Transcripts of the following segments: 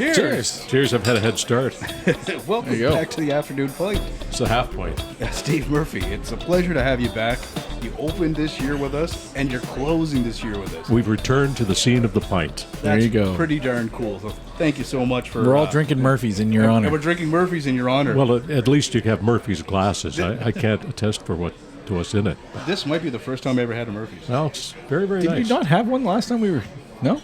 Cheers. Cheers, I've had a head start. Welcome back to the afternoon pint. It's a half point. Steve Murphy, it's a pleasure to have you back. You opened this year with us, and you're closing this year with us. We've returned to the scene of the pint. There you go. Pretty darn cool. So thank you so much for... We're all drinking Murphy's in your honor. And we're drinking Murphy's in your honor. Well, at least you have Murphy's glasses. I can't attest for what to what's in it. This might be the first time I ever had a Murphy's. Well, it's very, very Did nice. you not have one last time we were... No?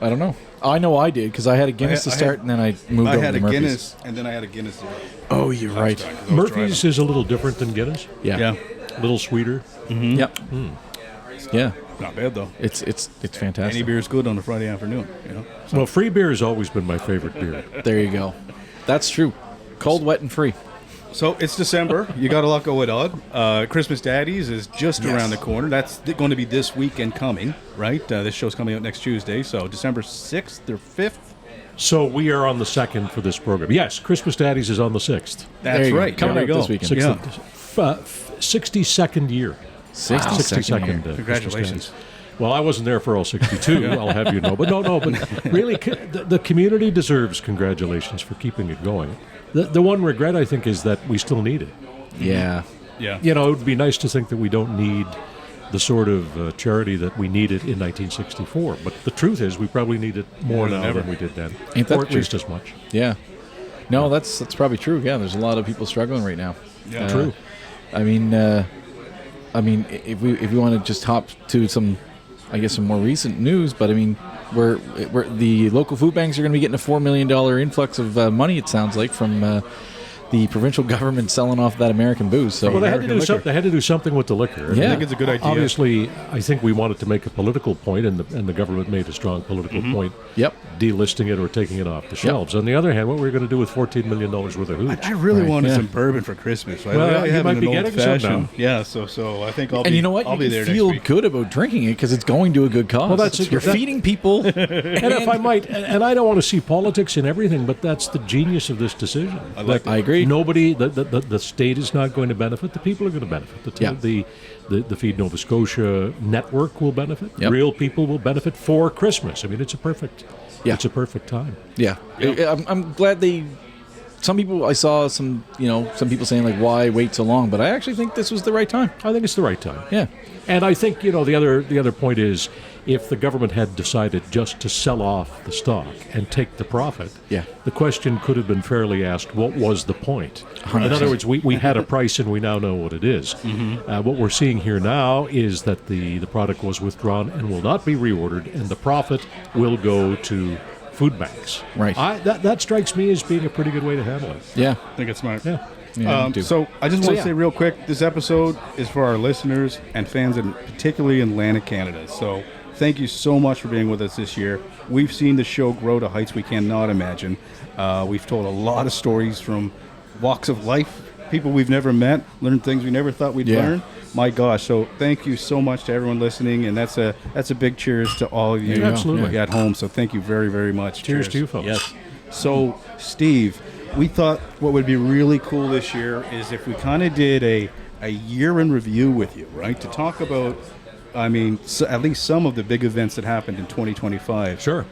I don't know. I know I did, because I had a Guinness to start, and then I moved over to Murphy's. I had a Guinness, and then I had a Guinness Zero. Oh, you're right. Murphy's is a little different than Guinness. Yeah. A little sweeter. Mm-hmm. Yep. Yeah. Not bad, though. It's fantastic. Any beer is good on a Friday afternoon, you know? So. Well, free beer has always been my favorite beer. There you go. That's true. Cold, wet, and free. So it's December. You got a lot going on. Christmas Daddies is just around the corner. That's going to be this weekend coming, right? This show's coming out next Tuesday. So December 6th or 5th. So we are on the 2nd for this program. Yes, Christmas Daddies is on the 6th. That's right. Coming out this weekend. 62nd year. 62nd. Congratulations. Well, I wasn't there for all 62, I'll have you know. But but really, the community deserves congratulations for keeping it going. The one regret, I think, is that we still need it. Yeah. Yeah. You know, it would be nice to think that we don't need the sort of charity that we needed in 1964. But the truth is, we probably need it more now than we did then. Ain't that or at least as much. Yeah. No, that's probably true. Yeah, there's a lot of people struggling right now. Yeah. True. I mean, if we want to just hop to some more recent news, but I mean, we're the local food banks are going to be getting a $4 million influx of money. It sounds like from the provincial government selling off that American booze. So well, they had to do something with the liquor. Yeah. I think it's a good idea. Obviously, I think we wanted to make a political point, and the government made a strong political point. Yep. Delisting it or taking it off the shelves. On the other hand, what were we going to do with $14 million worth of hooch? I really wanted some bourbon for Christmas. Right? Well, you might be getting some now. Yeah, so I think I'll be. And you know what? I'll be there feel next week. good about drinking it because it's going to a good cause. Well, that's it. You're feeding people. And if I might, and I don't want to see politics in everything, but that's the genius of this decision. I agree. Nobody, the state is not going to benefit. The people are going to benefit. The Feed Nova Scotia network will benefit. Yep. Real people will benefit for Christmas. I mean, it's a perfect time. Yeah. I'm glad they. Some people I saw some people saying like, why wait so long? But I actually think this was the right time. I think it's the right time. Yeah. And I think the other point is, if the government had decided just to sell off the stock and take the profit, the question could have been fairly asked, what was the point? 100%. In other words, we had a price and we now know what it is. Mm-hmm. What we're seeing here now is that the product was withdrawn and will not be reordered, and the profit will go to food banks. Right. That strikes me as being a pretty good way to handle it. Yeah. I think it's smart. Yeah. So I just want to say real quick, this episode is for our listeners and fans, particularly in Atlantic Canada. So thank you so much for being with us this year. We've seen the show grow to heights we cannot imagine. We've told a lot of stories from walks of life, people we've never met, learned things we never thought we'd learn. My gosh, so thank you so much to everyone listening, and that's a big cheers to all of you at home. So thank you very, very much. Cheers to you folks. Yes. So, Steve, we thought what would be really cool this year is if we kind of did a year in review with you, right? To talk about, at least some of the big events that happened in 2025. Sure.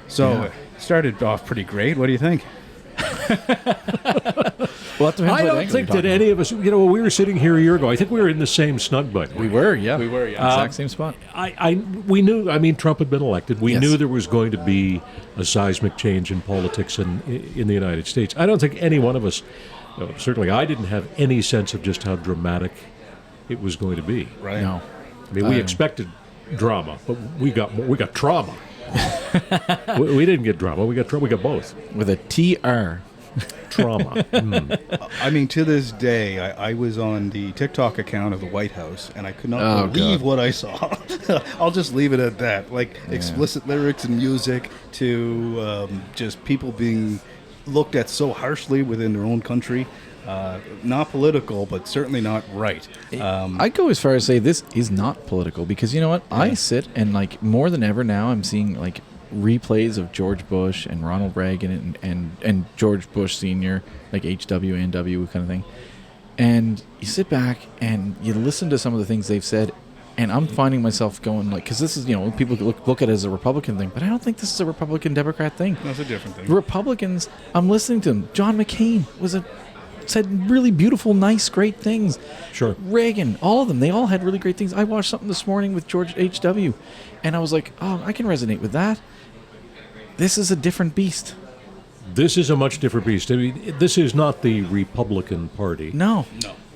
So, it started off pretty great. What do you think? Well, I don't think that any of us, we were sitting here a year ago. I think we were in the same snug bite. We were, yeah. Exact same spot. We knew, Trump had been elected. We knew there was going to be a seismic change in politics in the United States. I don't think any one of us, certainly I didn't have any sense of just how dramatic it was going to be. Right. No. I mean, we expected drama, but we got trauma. we didn't get drama. We got both. With a TR. Trauma. To this day, I was on the TikTok account of the White House, and I could not believe what I saw. I'll just leave it at that. Explicit lyrics and music to just people being looked at so harshly within their own country. Not political, but certainly not right. I'd go as far as say this is not political, because you know what? I sit and more than ever now I'm seeing replays of George Bush and Ronald Reagan and George Bush Sr., like HW and W kind of thing. And you sit back and you listen to some of the things they've said, And I'm finding myself going like, because this is, people look at it as a Republican thing, but I don't think this is a Republican-Democrat thing. That's a different thing. The Republicans, I'm listening to them. John McCain said really beautiful, nice, great things. Sure. Reagan, all of them, they all had really great things. I watched something this morning with George H.W., and I was like, oh, I can resonate with that. This is a different beast. This is a much different beast. I mean, this is not the Republican Party. No.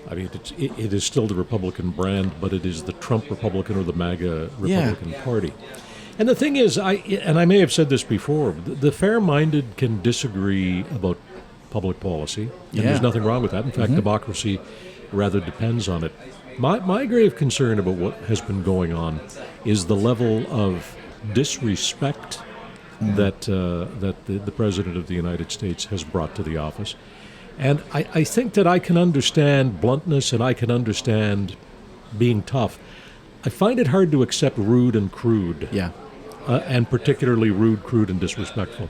I mean, it is still the Republican brand, but it is the Trump Republican or the MAGA Republican Party. And the thing is, I may have said this before, the fair-minded can disagree about public policy, and there's nothing wrong with that. In fact, democracy rather depends on it. My grave concern about what has been going on is the level of disrespect that the President of the United States has brought to the office. And I think that I can understand bluntness and I can understand being tough. I find it hard to accept rude and crude. Yeah. And particularly rude, crude, and disrespectful.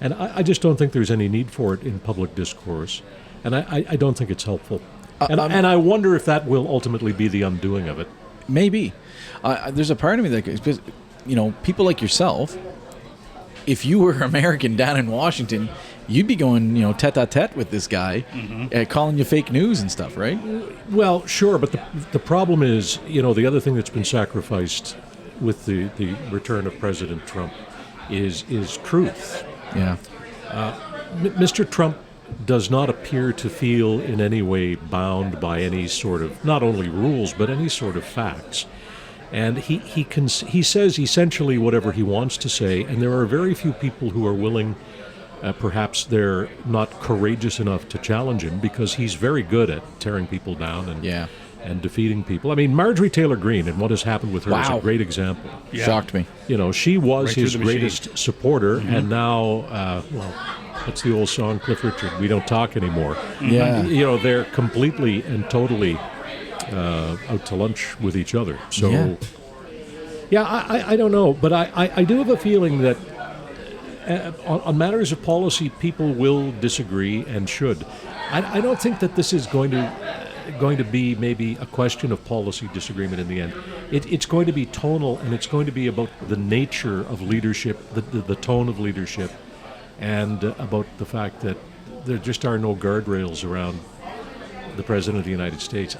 And I just don't think there's any need for it in public discourse. And I don't think it's helpful. And I wonder if that will ultimately be the undoing of it. Maybe. There's a part of me that, because, people like yourself, if you were American down in Washington, you'd be going, tete-a-tete with this guy, calling you fake news and stuff, right? Well, sure, but the problem is, the other thing that's been sacrificed with the return of President Trump is truth. Yeah. Mr. Trump does not appear to feel in any way bound by any sort of, not only rules, but any sort of facts. And he says essentially whatever he wants to say, and there are very few people who are willing, perhaps they're not courageous enough to challenge him, because he's very good at tearing people down and defeating people. I mean, Marjorie Taylor Greene and what has happened with her is a great example. Yeah. Shocked me. She was his greatest supporter, and now, what's the old song, Cliff Richard? We don't talk anymore. Yeah. They're completely and totally out to lunch with each other. So, I don't know, but I do have a feeling that on matters of policy, people will disagree and should. I don't think that this is going to be maybe a question of policy disagreement in the end. It's going to be tonal, and it's going to be about the nature of leadership, the tone of leadership, and about the fact that there just are no guardrails around the President of the United States.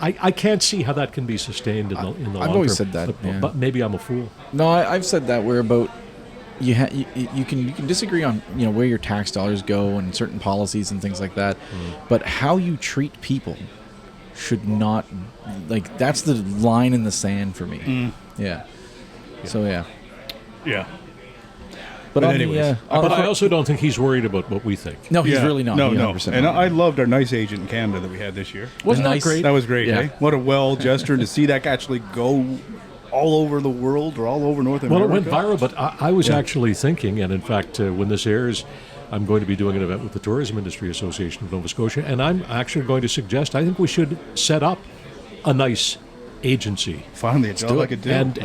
I can't see how that can be sustained in the long term. I've always said that, but maybe I'm a fool. No, I've said that. We're about you can disagree on where your tax dollars go and certain policies and things like that, but how you treat people should not, that's the line in the sand for me. Yeah. So Yeah. But anyways, but I also don't think he's worried about what we think. No, he's really not. No. 100% And not. I loved our nice agent in Canada that we had this year. Wasn't that great? That was great, Yeah. eh? What a well gesture to see that actually go all over the world or all over North America. Well, it went viral, but I was actually thinking, and in fact, when this airs, I'm going to be doing an event with the Tourism Industry Association of Nova Scotia, and I'm actually going to suggest, I think we should set up a nice agency. Finally, a job I could do. And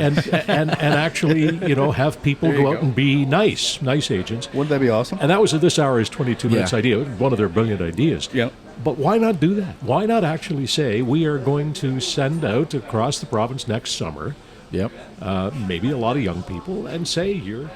actually, have people go out and be nice agents. Wouldn't that be awesome? And that was this hour's 22 minutes idea, one of their brilliant ideas. Yeah. But why not do that? Why not actually say we are going to send out across the province next summer, maybe a lot of young people, and say you're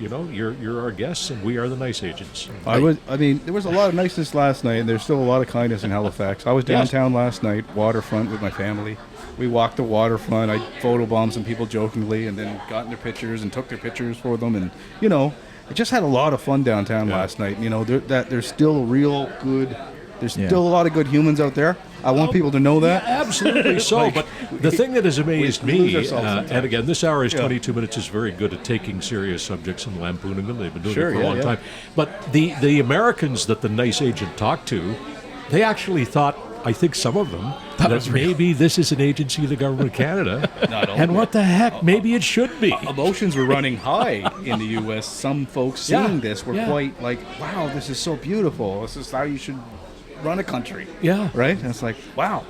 our guests and we are the nice agents. There was a lot of niceness last night, and there's still a lot of kindness in Halifax. I was downtown last night, waterfront with my family. We walked the waterfront. I photobombed some people jokingly, and then got in their pictures and took their pictures for them. And I just had a lot of fun downtown last night. There's still real good. There's still a lot of good humans out there. I want people to know that. Yeah, absolutely so. But the thing that has amazed me, and and again, this hour is 22 minutes, is very good at taking serious subjects and lampooning them. They've been doing it for a long time. But the Americans that the nice agent talked to, they actually thought, I think some of them, that maybe this is an agency of the government of Canada. And what the heck, maybe it should be. Emotions were running high in the U.S. Some folks seeing this were quite like, wow, this is so beautiful. This is how you should run a country. Yeah. Right? And it's like, wow.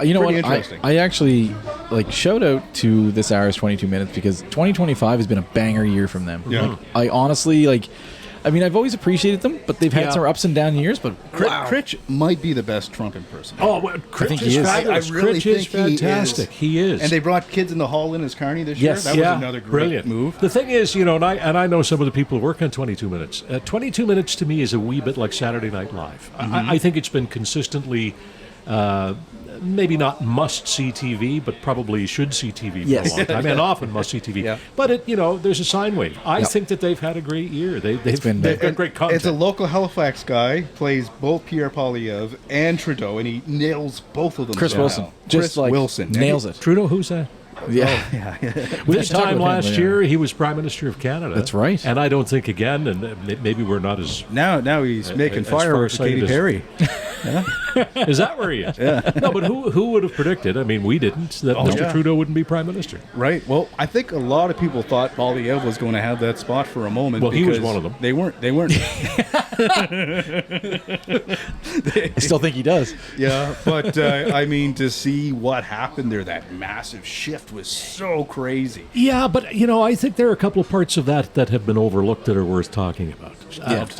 You know what? Interesting. I actually shout out to this hour's 22 minutes, because 2025 has been a banger year from them. Yeah. I honestly I mean, I've always appreciated them, but they've had some ups and down years. But wow. Critch might be the best Trump impersonator. Oh, well, Critch is fabulous. I really Critch is think fantastic. He is. And they brought kids in the hall in as Carney this year. That was another great brilliant move. The thing is, and I know some of the people who work on 22 Minutes. 22 Minutes to me is a wee bit like Saturday Night Live. I think it's been consistently. Maybe not must-see TV, but probably should-see TV for a long time, and often must-see TV. Yeah. But there's a sine wave. I think that they've had a great year. They've got great content. It's a local Halifax guy, plays both Pierre Poilievre and Trudeau, and he nails both of them. Chris Wilson, Chris Wilson nails it. Trudeau, who's that? Yeah. This time last year, he was Prime Minister of Canada. That's right. And I don't think, again, and maybe we're not as... Now he's making fireworks for Katy Perry. Is that where he is? Yeah. No, but who would have predicted? I mean, we didn't, that Mr. Trudeau wouldn't be Prime Minister. Right. Well, I think a lot of people thought Poilievre was going to have that spot for a moment. Well, he was one of them. They weren't. I still think he does. Yeah, but I mean, to see what happened there, that massive shift was so crazy. Yeah, but I think there are a couple of parts of that have been overlooked that are worth talking about.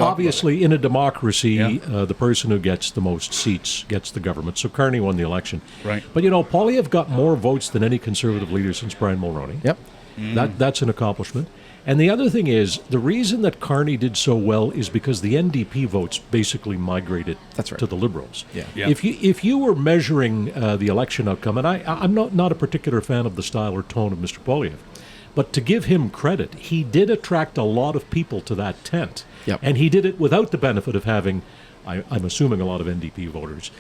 Obviously, in a democracy, the person who gets the most seats gets the government. So Carney won the election. Right. But Poilievre got more votes than any Conservative leader since Brian Mulroney. Yep. That's an accomplishment. And the other thing is, the reason that Carney did so well is because the NDP votes basically migrated to the Liberals. Yeah. If you were measuring the election outcome, and I'm not a particular fan of the style or tone of Mr. Poilievre, but to give him credit, he did attract a lot of people to that tent. Yep. And he did it without the benefit of having, I'm assuming, a lot of NDP voters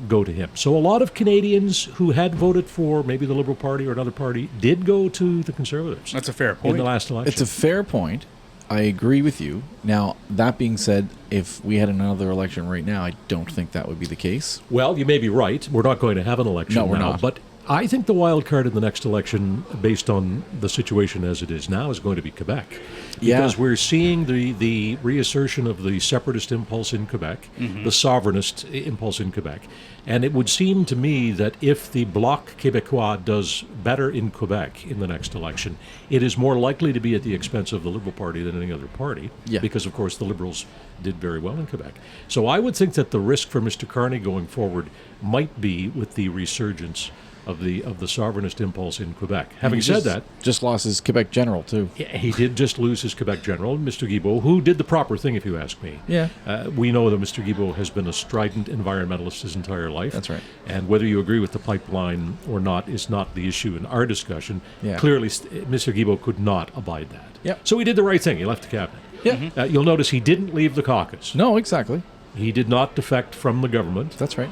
go to him. So a lot of Canadians who had voted for maybe the Liberal Party or another party did go to the Conservatives. That's a fair point. In the last election. It's a fair point. I agree with you. Now, that being said, if we had another election right now, I don't think that would be the case. Well, you may be right. We're not going to have an election now. No, we're not. But I think the wild card in the next election, based on the situation as it is now, is going to be Quebec. Because we're seeing the reassertion of the separatist impulse in Quebec, the sovereignist impulse in Quebec. And it would seem to me that if the Bloc Québécois does better in Quebec in the next election, it is more likely to be at the expense of the Liberal Party than any other party, because, of course, the Liberals did very well in Quebec. So I would think that the risk for Mr. Carney going forward might be with the resurgence of the sovereignist impulse in Quebec. Having said that, just lost his Quebec general too. He did just lose his Quebec general, Mr. Guilbeault, who did the proper thing, if you ask me. Yeah. We know that Mr. Guilbeault has been a strident environmentalist his entire life. That's right. And whether you agree with the pipeline or not is not the issue in our discussion. Yeah. Clearly, Mr. Guilbeault could not abide that. Yep. So he did the right thing. He left the cabinet. Yeah. You'll notice he didn't leave the caucus. No, exactly. He did not defect from the government. That's right.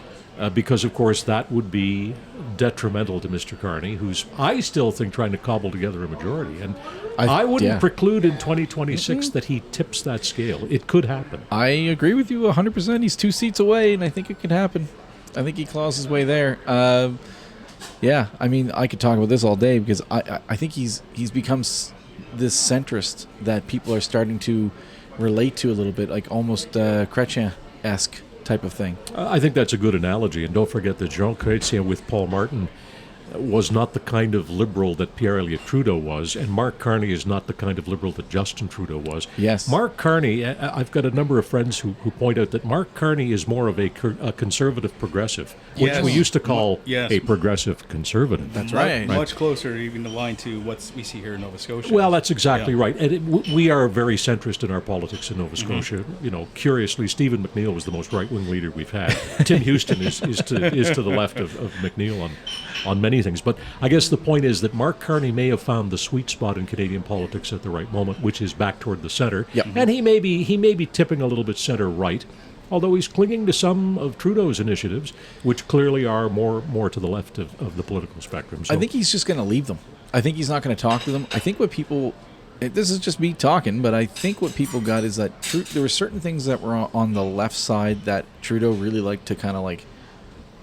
Because, of course, that would be detrimental to Mr. Carney, who's, I still think, trying to cobble together a majority. And I wouldn't preclude in 2026 that he tips that scale. It could happen. I agree with you 100%. He's 2 seats away, and I think it could happen. I think he claws his way there. I mean, I could talk about this all day because I think he's become this centrist that people are starting to relate to a little bit, like almost Chrétien-esque type of thing. I think that's a good analogy. And don't forget that Jean Chrétien with Paul Martin was not the kind of liberal that Pierre Elliott Trudeau was, and Mark Carney is not the kind of liberal that Justin Trudeau was. Yes. Mark Carney, I've got a number of friends who point out that Mark Carney is more of a conservative progressive, which we used to call a progressive conservative. That's right. Much closer even aligned to what we see here in Nova Scotia. Well, that's exactly right. And we are very centrist in our politics in Nova Scotia. Curiously, Stephen McNeil was the most right-wing leader we've had. Tim Houston is to the left of McNeil on many things. But I guess the point is that Mark Carney may have found the sweet spot in Canadian politics at the right moment, which is back toward the center. Yep. And he may be tipping a little bit center right, although he's clinging to some of Trudeau's initiatives, which clearly are more to the left of the political spectrum. So I think he's just going to leave them. I think he's not going to talk to them. I think what people... This is just me talking, but I think what people got is that there were certain things that were on the left side that Trudeau really liked to kind of like...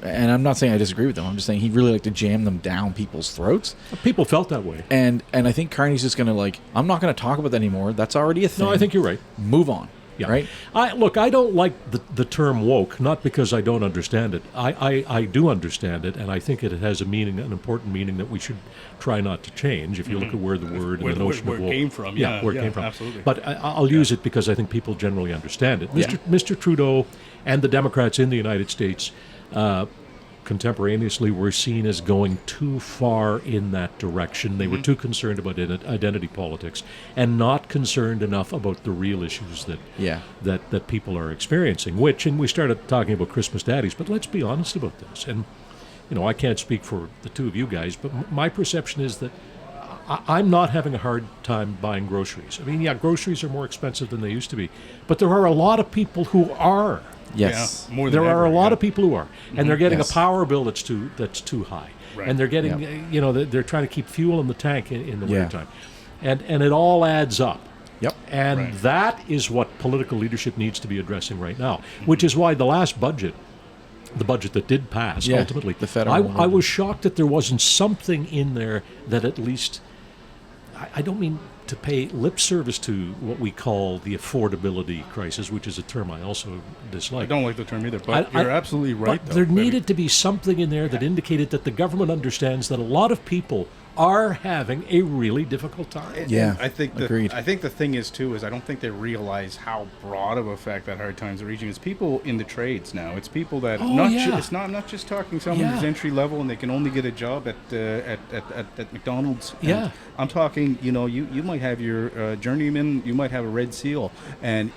And I'm not saying I disagree with them. I'm just saying he really liked to jam them down people's throats. People felt that way. And I think Carney's just going to I'm not going to talk about that anymore. That's already a thing. No, I think you're right. Move on. right? I don't like the term woke, not because I don't understand it. I do understand it, and I think it has a meaning, an important meaning that we should try not to change. If you look at where the word and the notion where of it woke came from, where it came from, absolutely. But I'll use it because I think people generally understand it. Mr. Trudeau and the Democrats in the United States contemporaneously were seen as going too far in that direction. They were too concerned about identity politics and not concerned enough about the real issues that people are experiencing. And we started talking about Christmas Daddies, but let's be honest about this. And I can't speak for the two of you guys, but my perception is that I'm not having a hard time buying groceries. I mean, groceries are more expensive than they used to be, but there are a lot of people who are. Yes, more than there ever, are a lot of people who are, and they're getting Yes. a power bill that's too high, Right. and they're getting they're trying to keep fuel in the tank in the Yeah. wintertime, and it all adds up. Yep. And Right. that is what political leadership needs to be addressing right now, which is why the last budget, the budget that did pass ultimately, the federal I was shocked that there wasn't something in there that at least, I don't mean to pay lip service to what we call the affordability crisis, which is a term I also dislike. I don't like the term either, but you're absolutely right. But there needed to be something in there that indicated that the government understands that a lot of people are having a really difficult time. Yeah, I think agreed. I think the thing is too is I don't think they realize how broad of a effect that hard times are reaching. It's people in the trades now. It's people that it's not. I'm not just talking someone who's entry level and they can only get a job at McDonald's. Yeah. I'm talking. You might have your journeyman. You might have a Red Seal, and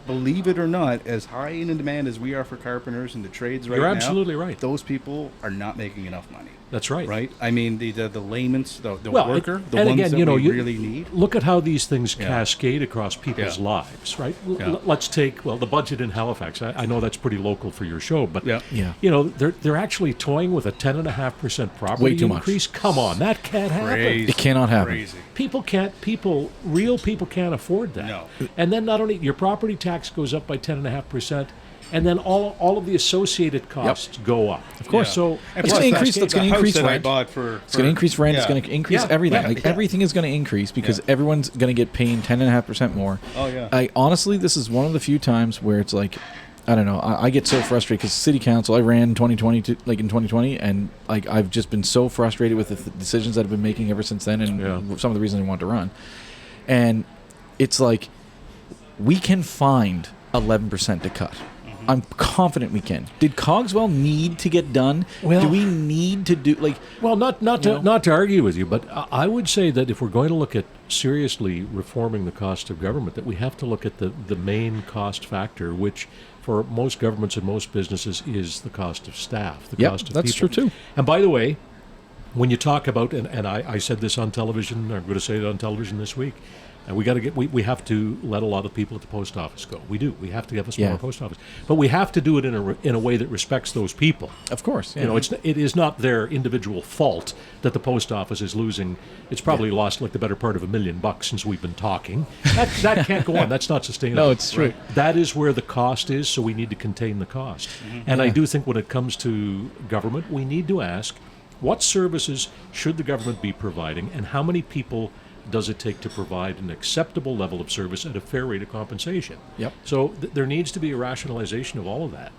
believe it or not, as high in demand as we are for carpenters and the trades right now, You're absolutely right. Those people are not making enough money. That's right. Right? I mean, the layman's, the worker, the and ones again, that we you really need. Look at how these things cascade across people's Yeah. lives, right? Yeah. Let's take, the budget in Halifax. I know that's pretty local for your show, but Yeah. they're actually toying with a 10.5% property Way too much. increase. Come on, that can't happen. Crazy. It cannot happen. Crazy. Real people can't afford that. No. And then not only your property tax goes up by 10.5%, and then all of the associated costs go up. Of course. Yeah. So And it's plus going to that- increase. That's the going to house increase that I rent. bought for It's going to increase rent. It's yeah. going to increase Yeah. everything. Yeah. Like Yeah. everything is going to increase because Yeah. everyone's going to get paying 10.5% more. Oh, yeah. I honestly, this is one of the few times where it's like, I don't know. I get so frustrated because city council. I ran in 2020, and like I've just been so frustrated with the decisions that I've been making ever since then, and some of the reasons I want to run. And it's like we can find 11% to cut. I'm confident we can. Did Cogswell need to get done? Well- do we need to do like? Well, not to argue with you, but I would say that if we're going to look at seriously reforming the cost of government, that we have to look at the main cost factor, which for most governments and most businesses is the cost of staff, the cost of that's people. true too. And by the way, when you talk about, and I said this on television, I'm going to say it on television this week, and we have to let a lot of people at the post office go. We do. We have to have a smaller post office, but we have to do it in a way that respects those people. Of course, yeah. It is not their individual fault that the post office is losing. It's probably lost like the better part of $1 million since we've been talking. That can't go on. That's not sustainable. No, it's true. Right? That is where the cost is, so we need to contain the cost. And I do think when it comes to government, we need to ask, what services should the government be providing, and how many people does it take to provide an acceptable level of service at a fair rate of compensation? Yep. So there needs to be a rationalization of all of that.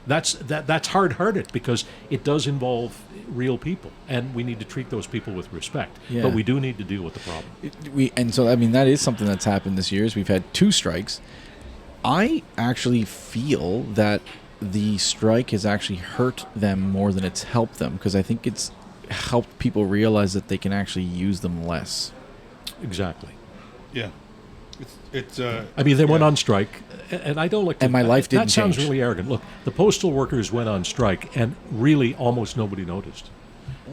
That's hard-hearted because it does involve real people, and we need to treat those people with respect. Yeah. But we do need to deal with the problem. That is something that's happened this year. Is we've had 2 strikes. I actually feel that the strike has actually hurt them more than it's helped them, because I think it's helped people realize that they can actually use them less. Exactly. Yeah. It's I mean, they went on strike, and I don't like to... And my life didn't That sounds change. really arrogant. Look, the postal workers went on strike, and really almost nobody noticed.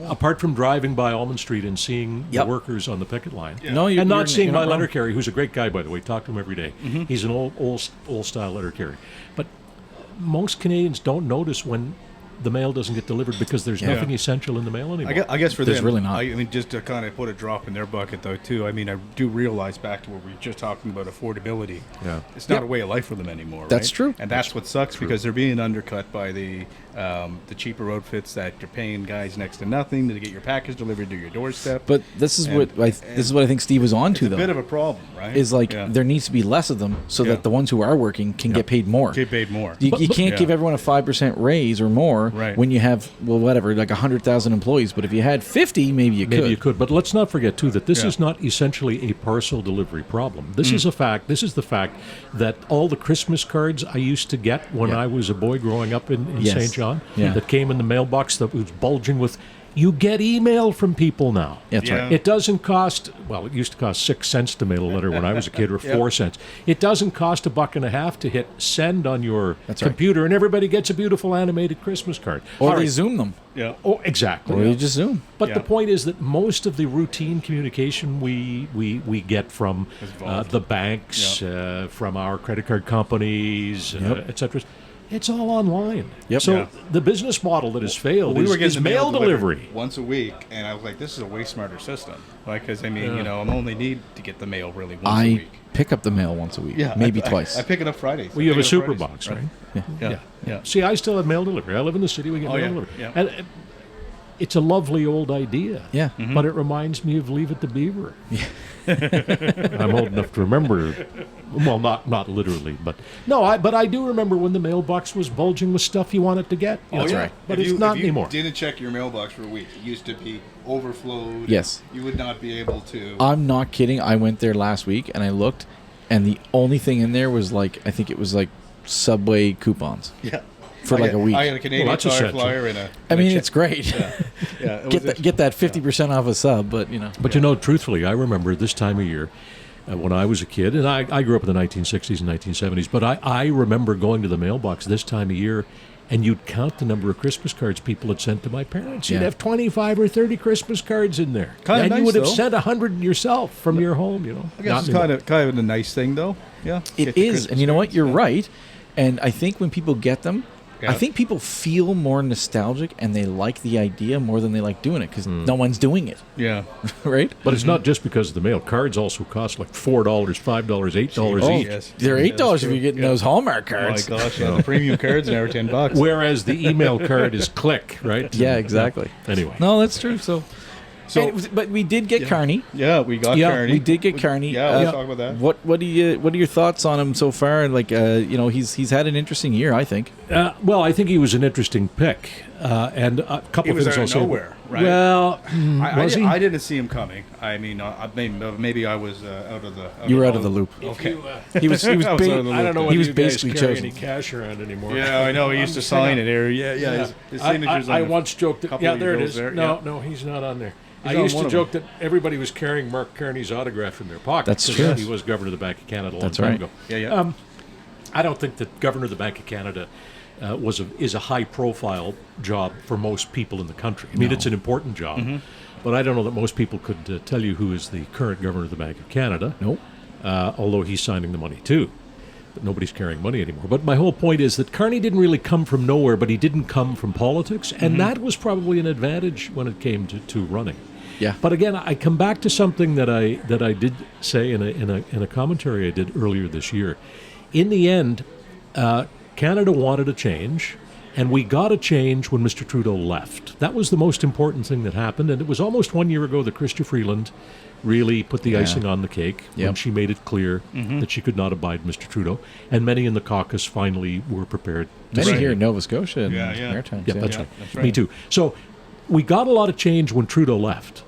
Apart from driving by Almond Street and seeing the Yep. workers on the picket line. Yeah. No, And not seeing you're my not letter wrong. carrier, who's a great guy, by the way. Talk to him every day. He's an old style letter carrier. But most Canadians don't notice when the mail doesn't get delivered because there's nothing essential in the mail anymore. I guess for There's them, really not. I mean, just to kind of put a drop in their bucket, though, too. I mean, I do realize back to what we were just talking about affordability. Yeah. It's not a way of life for them anymore. That's right? true. And that's what sucks because they're being undercut by the cheaper outfits that you're paying guys next to nothing to get your package delivered to your doorstep. But this is what I think Steve was on to, it's though. a bit of a problem, right? Is there needs to be less of them so that the ones who are working can get paid more. Get paid more. You can't give everyone a 5% raise or more when you have, like 100,000 employees. But if you had 50, maybe you could. Maybe you could. But let's not forget, too, that this is not essentially a parcel delivery problem. This is a fact. This is the fact that all the Christmas cards I used to get when I was a boy growing up in St. John that came in the mailbox that was bulging with, you get email from people now. That's right. It doesn't cost, it used to cost 6 cents to mail a letter when I was a kid, or 4 cents. It doesn't cost $1.50 to hit send on your computer, and everybody gets a beautiful animated Christmas card. Or they Zoom them. Yeah. Oh, exactly. Or you just Zoom. But the point is that most of the routine communication we get from the banks, from our credit card companies, et cetera, it's all online. Yep. So the business model that has failed is mail delivery. Once a week, and I was like, this is a way smarter system. Because, I mean, I'm only need to get the mail really once a week. Pick up the mail once a week, maybe twice. I pick it up Fridays. Well, you have a super box, right? Yeah. See, I still have mail delivery. I live in the city. We get mail delivery. Yeah. And it's a lovely old idea. Yeah. But it reminds me of Leave It to Beaver. I'm old enough to remember. Well, not literally, but but I do remember when the mailbox was bulging with stuff you wanted to get. That's right. But it's not anymore. If you didn't check your mailbox for a week, it used to be overflowed. Yes. You would not be able to. I'm not kidding. I went there last week and I looked, and the only thing in there was I think it was Subway coupons. Yeah. For a week. I got a Canadian Tire flyer and a. I mean, it's great. Yeah. Get that 50% off a sub, but But truthfully, I remember this time of year when I was a kid, and I grew up in the 1960s and 1970s, but I remember going to the mailbox this time of year, and you'd count the number of Christmas cards people had sent to my parents. You'd have 25 or 30 Christmas cards in there. And you would have sent 100 yourself from your home, I guess it's kind of a nice thing, though. Yeah. It is, and you know what? You're right. And I think when people get them, Yeah. I think people feel more nostalgic and they like the idea more than they like doing it because no one's doing it. Yeah. Right? But it's not just because of the mail. Cards also cost like $4, $5, $8 each. Yes. They're $8 if you're getting those Hallmark cards. Oh my gosh, the premium cards now are $10. Whereas the email card is click, right? Yeah, exactly. Anyway. No, that's true. But we did get Carney. Yeah, we got Carney. We did get Carney. Yeah, let's talk about that. What are your thoughts on him so far? He's had an interesting year, I think. Well, I think he was an interesting pick, and a couple He of was things out I'll of say. nowhere, right? Well, was he? I didn't see him coming. I mean, maybe I was out of the. You were out of the loop. Okay. He was. I was out of the loop. I don't know He whether was you guys basically carry chosen. any cash around anymore. Yeah, I know. He used to sign it. His signature's on I the once joked that. couple Yeah, of there it bills is. there. No, he's not on there. He's I on used one to of joke that everybody was carrying Mark Carney's autograph in their pocket. That's because true. He was governor of the Bank of Canada a long That's time right. ago. Yeah. I don't think that governor of the Bank of Canada is a high-profile job for most people in the country. I mean, it's an important job, but I don't know that most people could tell you who is the current governor of the Bank of Canada. Nope. Although he's signing the money too. But nobody's carrying money anymore. But my whole point is that Carney didn't really come from nowhere, but he didn't come from politics, and that was probably an advantage when it came to running. Yeah. But again, I come back to something that I did say in a commentary I did earlier this year. In the end, Canada wanted a change, and we got a change when Mr. Trudeau left. That was the most important thing that happened, and it was almost 1 year ago that Chrystia Freeland really put the icing on the cake when she made it clear that she could not abide Mr. Trudeau, and many in the caucus finally were prepared to Many say here in Nova Scotia and Yeah. Maritimes. yeah, that's right. that's right. Me too. So we got a lot of change when Trudeau left.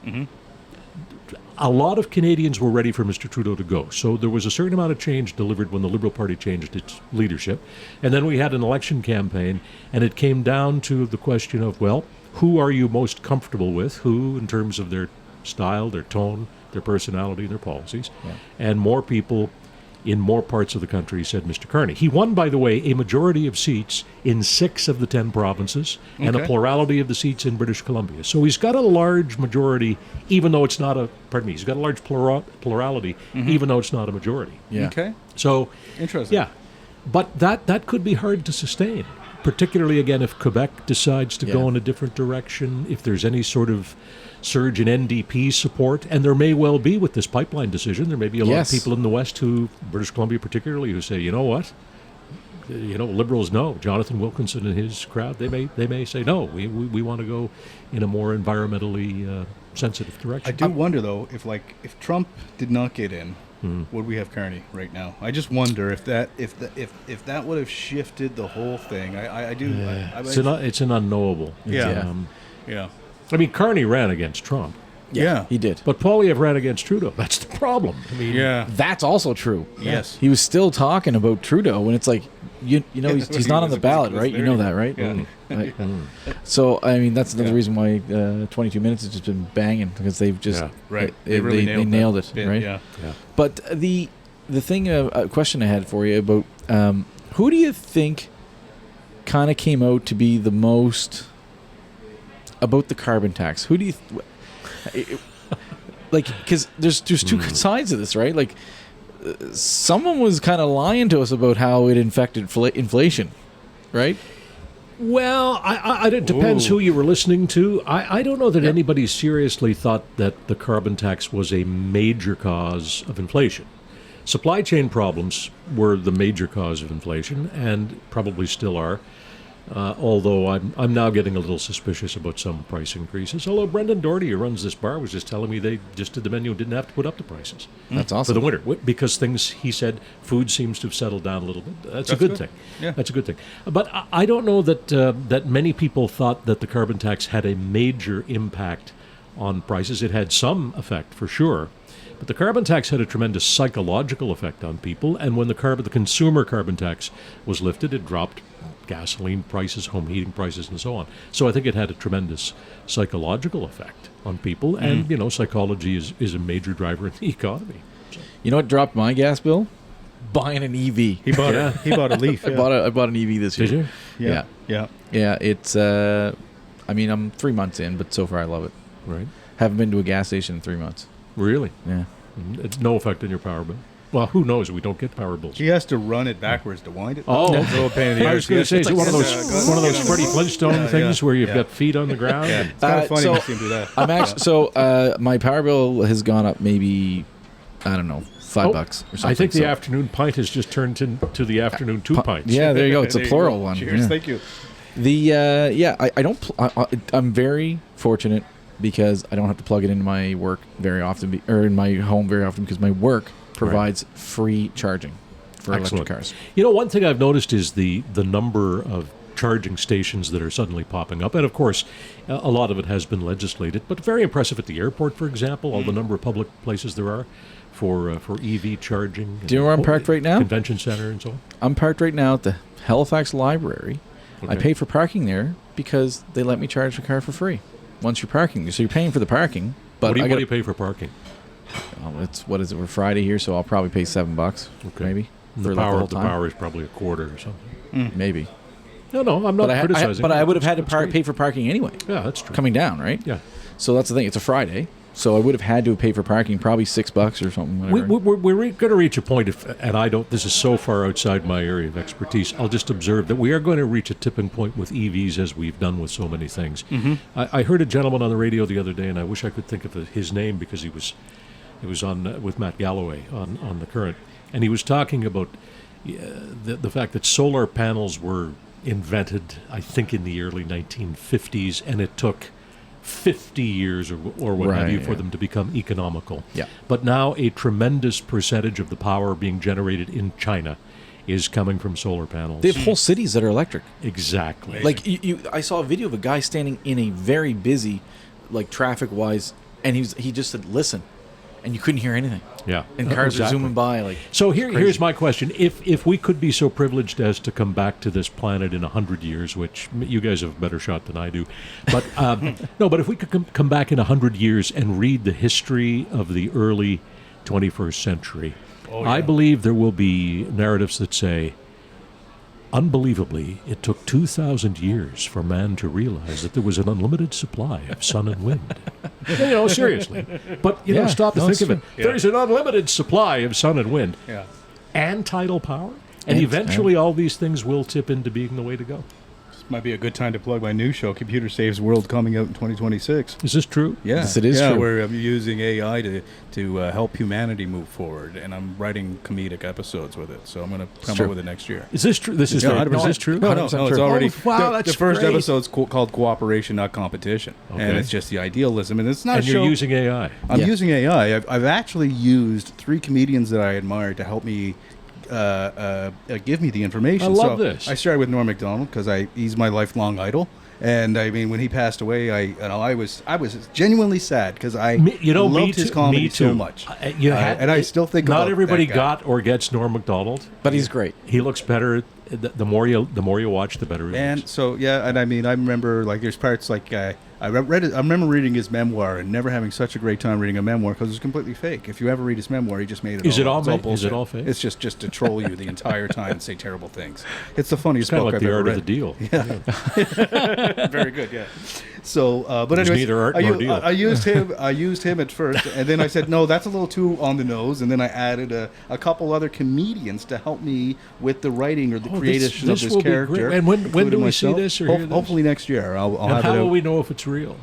A lot of Canadians were ready for Mr. Trudeau to go. So there was a certain amount of change delivered when the Liberal Party changed its leadership. And then we had an election campaign, and it came down to the question of, well, who are you most comfortable with? Who, in terms of their style, their tone, their personality, their policies? Yeah. And more people in more parts of the country said Mr. Carney. He won, by the way, a majority of seats in 6 of the 10 provinces and a Okay. plurality of the seats in British Columbia. So he's got a large majority, even though it's not he's got a large plurality, even though it's not a majority. Yeah. Okay. So, Interesting. yeah. But that could be hard to sustain particularly, again, if Quebec decides to go in a different direction, if there's any sort of surge in NDP support, and there may well be with this pipeline decision, there may be a lot of people in the West who, British Columbia particularly, who say, you know what? Liberals know. Jonathan Wilkinson and his crowd, they may say, no, we want to go in a more environmentally sensitive direction. I do wonder, though, if Trump did not get in, would we have Carney right now? I just wonder if that would have shifted the whole thing. I do. It's an unknowable. Yeah. I mean, Carney ran against Trump. Yeah, he did. But Poilievre ran against Trudeau. That's the problem. I mean, that's also true. Yes, he was still talking about Trudeau when it's like, he's not on the ballot, right? You know that, right? Yeah. So I mean, that's another reason why 22 Minutes has just been banging, because they've just they nailed it, right? Yeah. But the thing, a question I had for you about who do you think kind of came out to be the most about the carbon tax? Who do you because there's two sides of this, right? Like, someone was kind of lying to us about how it infected inflation, right? Well, it depends who you were listening to. I don't know that anybody seriously thought that the carbon tax was a major cause of inflation. Supply chain problems were the major cause of inflation, and probably still are. Although I'm now getting a little suspicious about some price increases. Although Brendan Doherty, who runs this bar, was just telling me they just did the menu and didn't have to put up the prices. That's awesome. For the winter. Because things, he said, food seems to have settled down a little bit. That's a good thing. Yeah. That's a good thing. But I don't know that many people thought that the carbon tax had a major impact on prices. It had some effect, for sure. But the carbon tax had a tremendous psychological effect on people. And when the consumer carbon tax was lifted, it dropped gasoline prices, home heating prices, and so on. So I think it had a tremendous psychological effect on people, and psychology is a major driver in the economy. So. You know what dropped my gas bill? Buying an EV. He bought a Leaf. I bought an EV this year. Did you? Yeah. It's I'm 3 months in, but so far I love it. Right. Haven't been to a gas station in 3 months. Really? Yeah. It's no effect on your power bill. Well, who knows? We don't get power bills. He has to run it backwards to wind it. Oh, it's a little pain in the I was going to say, is it one of those Freddie Flintstone things where you've got feet on the ground? Yeah. It's kind of funny to see him do that. I'm actually my power bill has gone up maybe, I don't know, $5 or something. I think the afternoon pint has just turned into the afternoon 2 pints. Yeah, there you go. It's a plural one. Cheers, thank you. I'm very fortunate because I don't have to plug it into my work very often, or in my home very often, because my work provides free charging for electric cars. One thing I've noticed is the number of charging stations that are suddenly popping up. And of course, a lot of it has been legislated, but very impressive at the airport, for example, all the number of public places there are for EV charging. Do you know where I'm parked right now? Convention center and so on. I'm parked right now at the Halifax Library. Okay. I pay for parking there because they let me charge the car for free once you're parking there. So you're paying for the parking. But what do you pay for parking? What is it? We're Friday here, so I'll probably pay $7, maybe. The power is probably a quarter or something. Maybe. No, I'm not criticizing. But I would have had to pay for parking anyway. Yeah, that's true. Coming down, right? Yeah. So that's the thing. It's a Friday, so I would have had to pay for parking probably $6 or something. We're going to reach a point, this is so far outside my area of expertise, I'll just observe that we are going to reach a tipping point with EVs as we've done with so many things. Mm-hmm. I heard a gentleman on the radio the other day, and I wish I could think of his name because he was on with Matt Galloway on The Current, and he was talking about the fact that solar panels were invented, I think, in the early 1950s, and it took 50 years or what have you for them to become economical. Yeah. But now a tremendous percentage of the power being generated in China is coming from solar panels. They have whole cities that are electric. Exactly. Like I saw a video of a guy standing in a very busy, traffic-wise, and he just said, "Listen," and you couldn't hear anything. Yeah. And cars are zooming by. So here's my question. If we could be so privileged as to come back to this planet in 100 years, which you guys have a better shot than I do, but but if we could come back in 100 years and read the history of the early 21st century, I believe there will be narratives that say, unbelievably, it took 2,000 years for man to realize that there was an unlimited supply of sun and wind. Seriously. But, stop to think of it. Yeah. There's an unlimited supply of sun and wind and tidal power. And eventually all these things will tip into being the way to go. Might be a good time to plug my new show, Computer Saves World, coming out in 2026. Is this true? Yeah, Yes, it is true. Where I'm using AI to help humanity move forward, and I'm writing comedic episodes with it. So I'm going to come up with it next year. Is this true? This is Yeah, is this true? No, it's already. wow, the that's first great. episode's called Cooperation, Not Competition, and Okay. it's just the idealism, and it's not. And a you're show. using AI. I'm Yeah. using AI. I've actually used 3 comedians that I admire to help me give me the information. I love so this. I started with Norm Macdonald because he's my lifelong idol. And I mean, when he passed away, I was genuinely sad because I loved his comedy so much. And I still think not about everybody that guy. got or gets Norm Macdonald, But he's great. he looks better. The more you watch, the better. He And looks. so and I mean, I remember like there's parts like I remember reading his memoir and never having such a great time reading a memoir because it was completely fake. If you ever read his memoir, he just made it. Is it all it's all fake? Is it bullshit. all fake? It's just to troll you the entire time and say terrible things. It's the funniest Kind of book like I've the ever art read. of the deal. Very good, yeah. So, but It was anyways, neither art nor deal. I used him at first, and then I said, no, that's a little too on the nose, and then I added a couple other comedians to help me with the writing or the creation this of this will be character. great. And when do including we see myself. this or hear this? Hopefully next year. I'll And have how it will out. we know if it's real?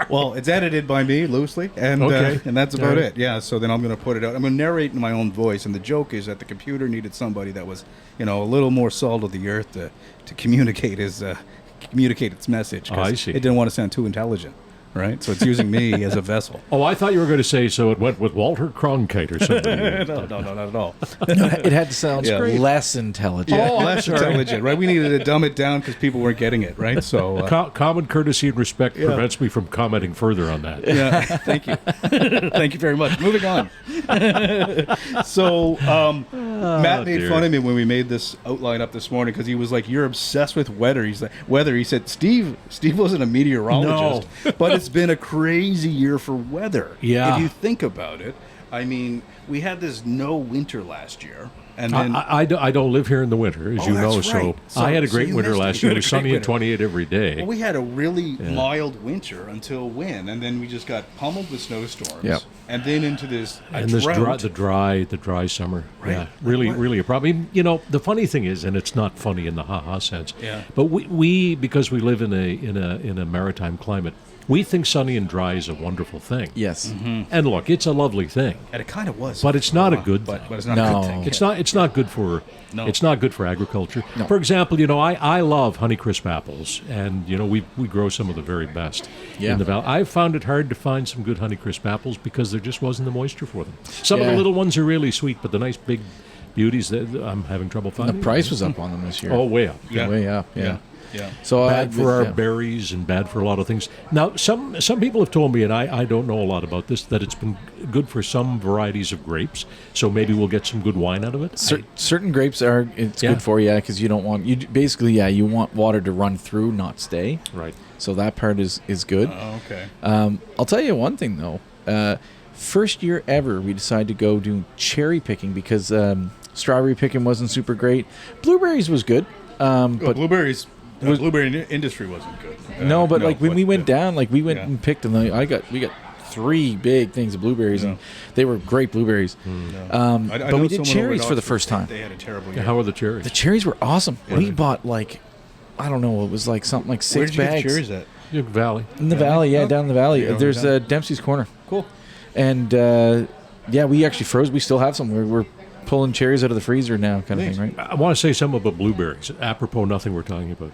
Well, it's edited by me loosely, and Okay. and that's about All right. it. Yeah. So then I'm going to put it out. I'm going to narrate in my own voice, and the joke is that the computer needed somebody that was, a little more salt of the earth to communicate its message. 'cause I see. It didn't want to sound too intelligent, right? So it's using me as a vessel. Oh, I thought you were going to say so. It went with Walter Cronkite or something. No, not at all. It had to sound Yeah. less intelligent. Yeah, Oh, I'm less sorry. intelligent, right? We needed to dumb it down because people weren't getting it, right? So. Common courtesy and respect prevents me from commenting further on that. Yeah, thank you. Thank you very much. Moving on. So, Matt made dear. fun of me when we made this outline up this morning because he was like, "You're obsessed with weather." He's like, "Weather." He said, "Steve wasn't a meteorologist, but it's been a crazy year for weather." Yeah. If you think about it, I mean, we had this no winter last year, and then I don't live here in the winter, as Oh, you know, that's right. so I had a So great you winter missed it. last You year. had It was a great sunny and winter. 28 every day. well, we had a really mild winter until when, and then we just got pummeled with snowstorms, Yep. and then into this And this drought. the dry summer, Right. yeah, really a problem. The funny thing is, and it's not funny in the ha-ha sense, Yeah. but we because we live in a maritime climate, we think sunny and dry is a wonderful thing. Yes. And look, it's a lovely thing, And it kind of was, but it's not a good but, thing. but it's not No. a good thing. It's not good for No. it's not good for agriculture. No. For example, I love Honeycrisp apples, and we grow some of the very best Yeah. in the valley. I found it hard to find some good Honeycrisp apples because there just wasn't the moisture for them. Some of the Yeah. little ones are really sweet, but the nice big beauties I'm having trouble The finding. price was up on them this year. Oh, way up. Yeah. Way up. Yeah. Yeah. So Bad for our yeah. berries and bad for a lot of things. Now, some people have told me, and I don't know a lot about this, that it's been good for some varieties of grapes. So maybe we'll get some good wine out of it. Certain grapes it's Yeah. good for because you don't want you want water to run through, not stay. Right. So that part is good. Oh, okay. I'll tell you one thing though. First year ever, we decided to go do cherry picking because strawberry picking wasn't super great. Blueberries was good, but blueberries. The blueberry industry wasn't good. no, but like when we went down, like we went yeah. and picked them. We got 3 big things of blueberries, and they were great blueberries. I But know we did someone cherries over for the at first Oxford, time. They had a terrible year. How are the cherries? The cherries were awesome. We bought like, I don't know, it was like something like 6 Where did you bags get cherries at? Duke Valley. in the valley. Yeah, Oh. down in the valley. Yeah, There's down. Dempsey's Corner, Cool. and we actually froze. We still have some. We're pulling cherries out of the freezer now, kind of Nice. thing, right? I want to say something about blueberries, apropos nothing we're talking about.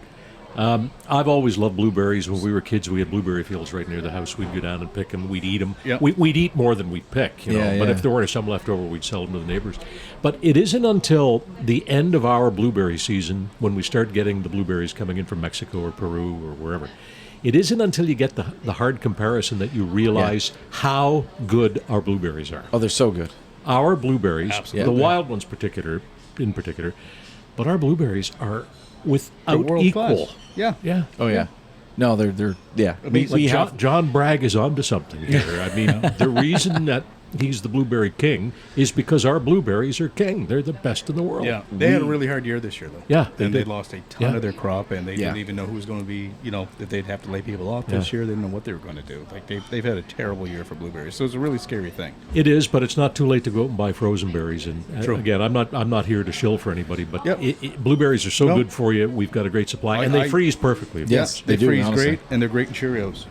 I've always loved blueberries. When we were kids, we had blueberry fields right near the house. We'd go down and pick them. We'd eat them. Yeah. We'd eat more than we'd pick, Yeah, But yeah. if there were some left over, we'd sell them to the neighbors. But it isn't until the end of our blueberry season when we start getting the blueberries coming in from Mexico or Peru or wherever. It isn't until you get the hard comparison that you realize how good our blueberries are. Oh, they're so good. Our blueberries, Absolutely. the wild ones in particular, but our blueberries are They're without world equal. class. Yeah. Yeah. Oh yeah. No, they're yeah. mean, Like we have John Bragg is onto something here. I mean, the reason that he's the blueberry king is because our blueberries are king. They're the best in the world. Yeah, they had a really hard year this year, though. Yeah, They lost a ton of their crop, and they Yeah. didn't even know who was going to be, that they'd have to lay people off this year. They didn't know what they were going to do. Like, they've had a terrible year for blueberries, so it's a really scary thing. It is, but it's not too late to go out and buy frozen berries. And True. again, I'm not here to shill for anybody, but Yep. blueberries are so No. good for you. We've got a great supply, and they freeze perfectly. of Yes. course. They do, freeze honestly. great, and they're great in Cheerios.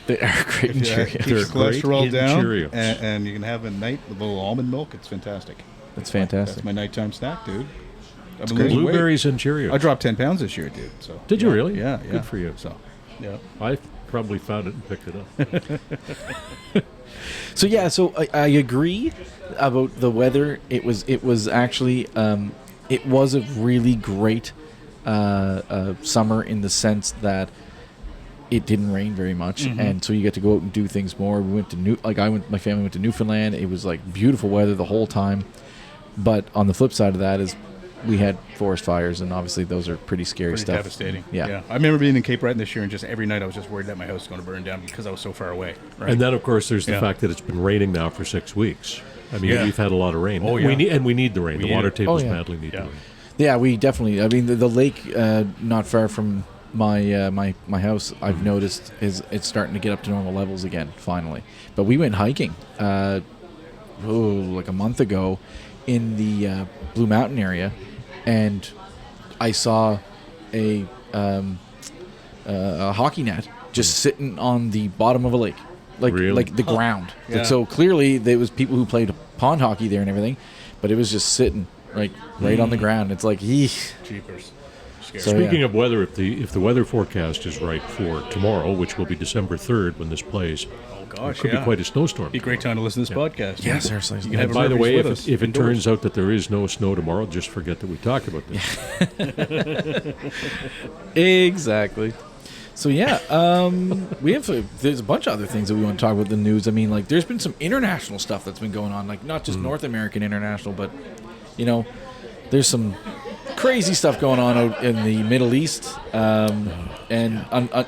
They are great in Yeah, Cheerios. keeps They're your cholesterol great in down, Cheerios. and you can have at night with a little almond milk. It's fantastic. That's fantastic. That's my nighttime snack, dude. I've been great. losing weight. Blueberries and Cheerios. I dropped 10 pounds this year, dude. So Did you really? Yeah, Good for you. So, yeah. I probably found it and picked it up. So yeah, so I agree about the weather. It was actually it was a really great summer in the sense that it didn't rain very much, and so you get to go out and do things more. We went to my family went to Newfoundland. It was like beautiful weather the whole time. But on the flip side of that is we had forest fires, and obviously those are pretty scary Pretty stuff. devastating. Yeah. I remember being in Cape Breton this year, and just every night I was just worried that my house was going to burn down because I was so far away. Right? And then, of course, there's the Yeah. fact that it's been raining now for 6 weeks. I mean, Yeah. we've had a lot of rain. Oh, yeah. We need the rain. We The need water it. tables Oh, yeah. badly need the Yeah. rain. Yeah, we definitely. I mean, the lake not far from my house, I've noticed it's starting to get up to normal levels again finally. But we went hiking like a month ago in the Blue Mountain area, and I saw a hockey net just sitting on the bottom of a lake, Really? like the ground. Yeah. So clearly there was people who played pond hockey there and everything, but it was just sitting right on the ground. It's like, eesh. Jeepers. Scary. So, Speaking yeah. of weather, if the weather forecast is right for tomorrow, which will be December 3rd when this plays, Oh, it gosh, could be quite a snowstorm. Be a great time to listen to this podcast. Yeah, seriously. You can have And a by the way, Murphy's if with us it indoors. turns out that there is no snow tomorrow, just forget that we talked about this. Exactly. So yeah, there's a bunch of other things that we want to talk about in the news. I mean, like there's been some international stuff that's been going on, like not just North American international, but there's some crazy stuff going on out in the Middle East, and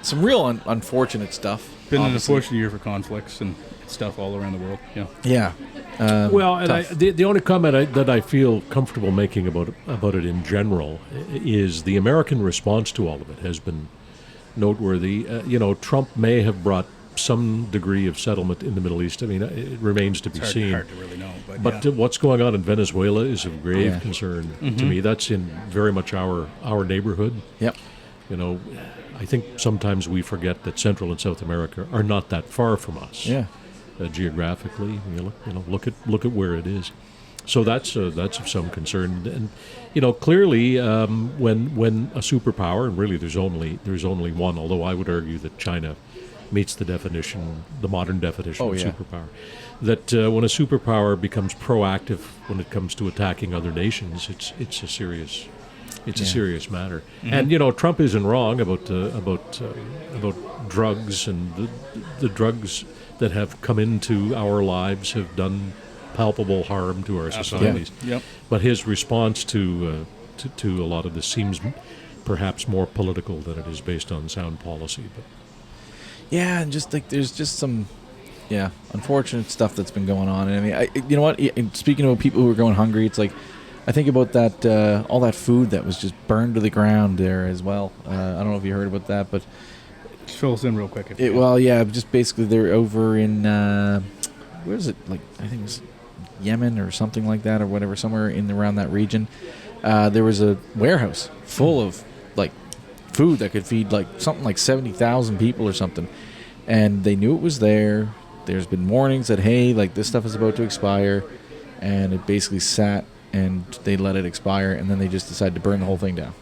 some real unfortunate stuff. Been an obviously. unfortunate year for conflicts and stuff all around the world. Yeah. Yeah. Well, and tough. the only comment that I feel comfortable making about it in general is the American response to all of it has been noteworthy. Trump may have brought some degree of settlement in the Middle East. I mean, it remains to be It's seen. hard to really know. But yeah. what's going on in Venezuela is of grave Yeah. concern to me. That's in very much our neighborhood. Yep. I think sometimes we forget that Central and South America are not that far from us. Yeah. Geographically, look at where it is. So that's of some concern. And clearly, when a superpower, and really there's only one, although I would argue that China meets the definition, the modern definition of yeah. superpower. That when a superpower becomes proactive when it comes to attacking other nations, it's a serious matter. And Trump isn't wrong about drugs, and the drugs that have come into our lives have done palpable harm to our societies. Yep. But his response to a lot of this seems perhaps more political than it is based on sound policy. But Yeah, and just like there's just some, unfortunate stuff that's been going on. And I mean, you know what? Speaking of people who are going hungry, it's like I think about that all that food that was just burned to the ground there as well. I don't know if you heard about that, but Just fill us in real quick. If you can. just basically they're over in where is it? Like I think it's Yemen or something like that, or whatever, somewhere in around that region. There was a warehouse full of like food that could feed like something like 70,000 people or something, and they knew it was there. There's been warnings that hey, like this stuff is about to expire, and it basically sat and they let it expire, and then they just decided to burn the whole thing down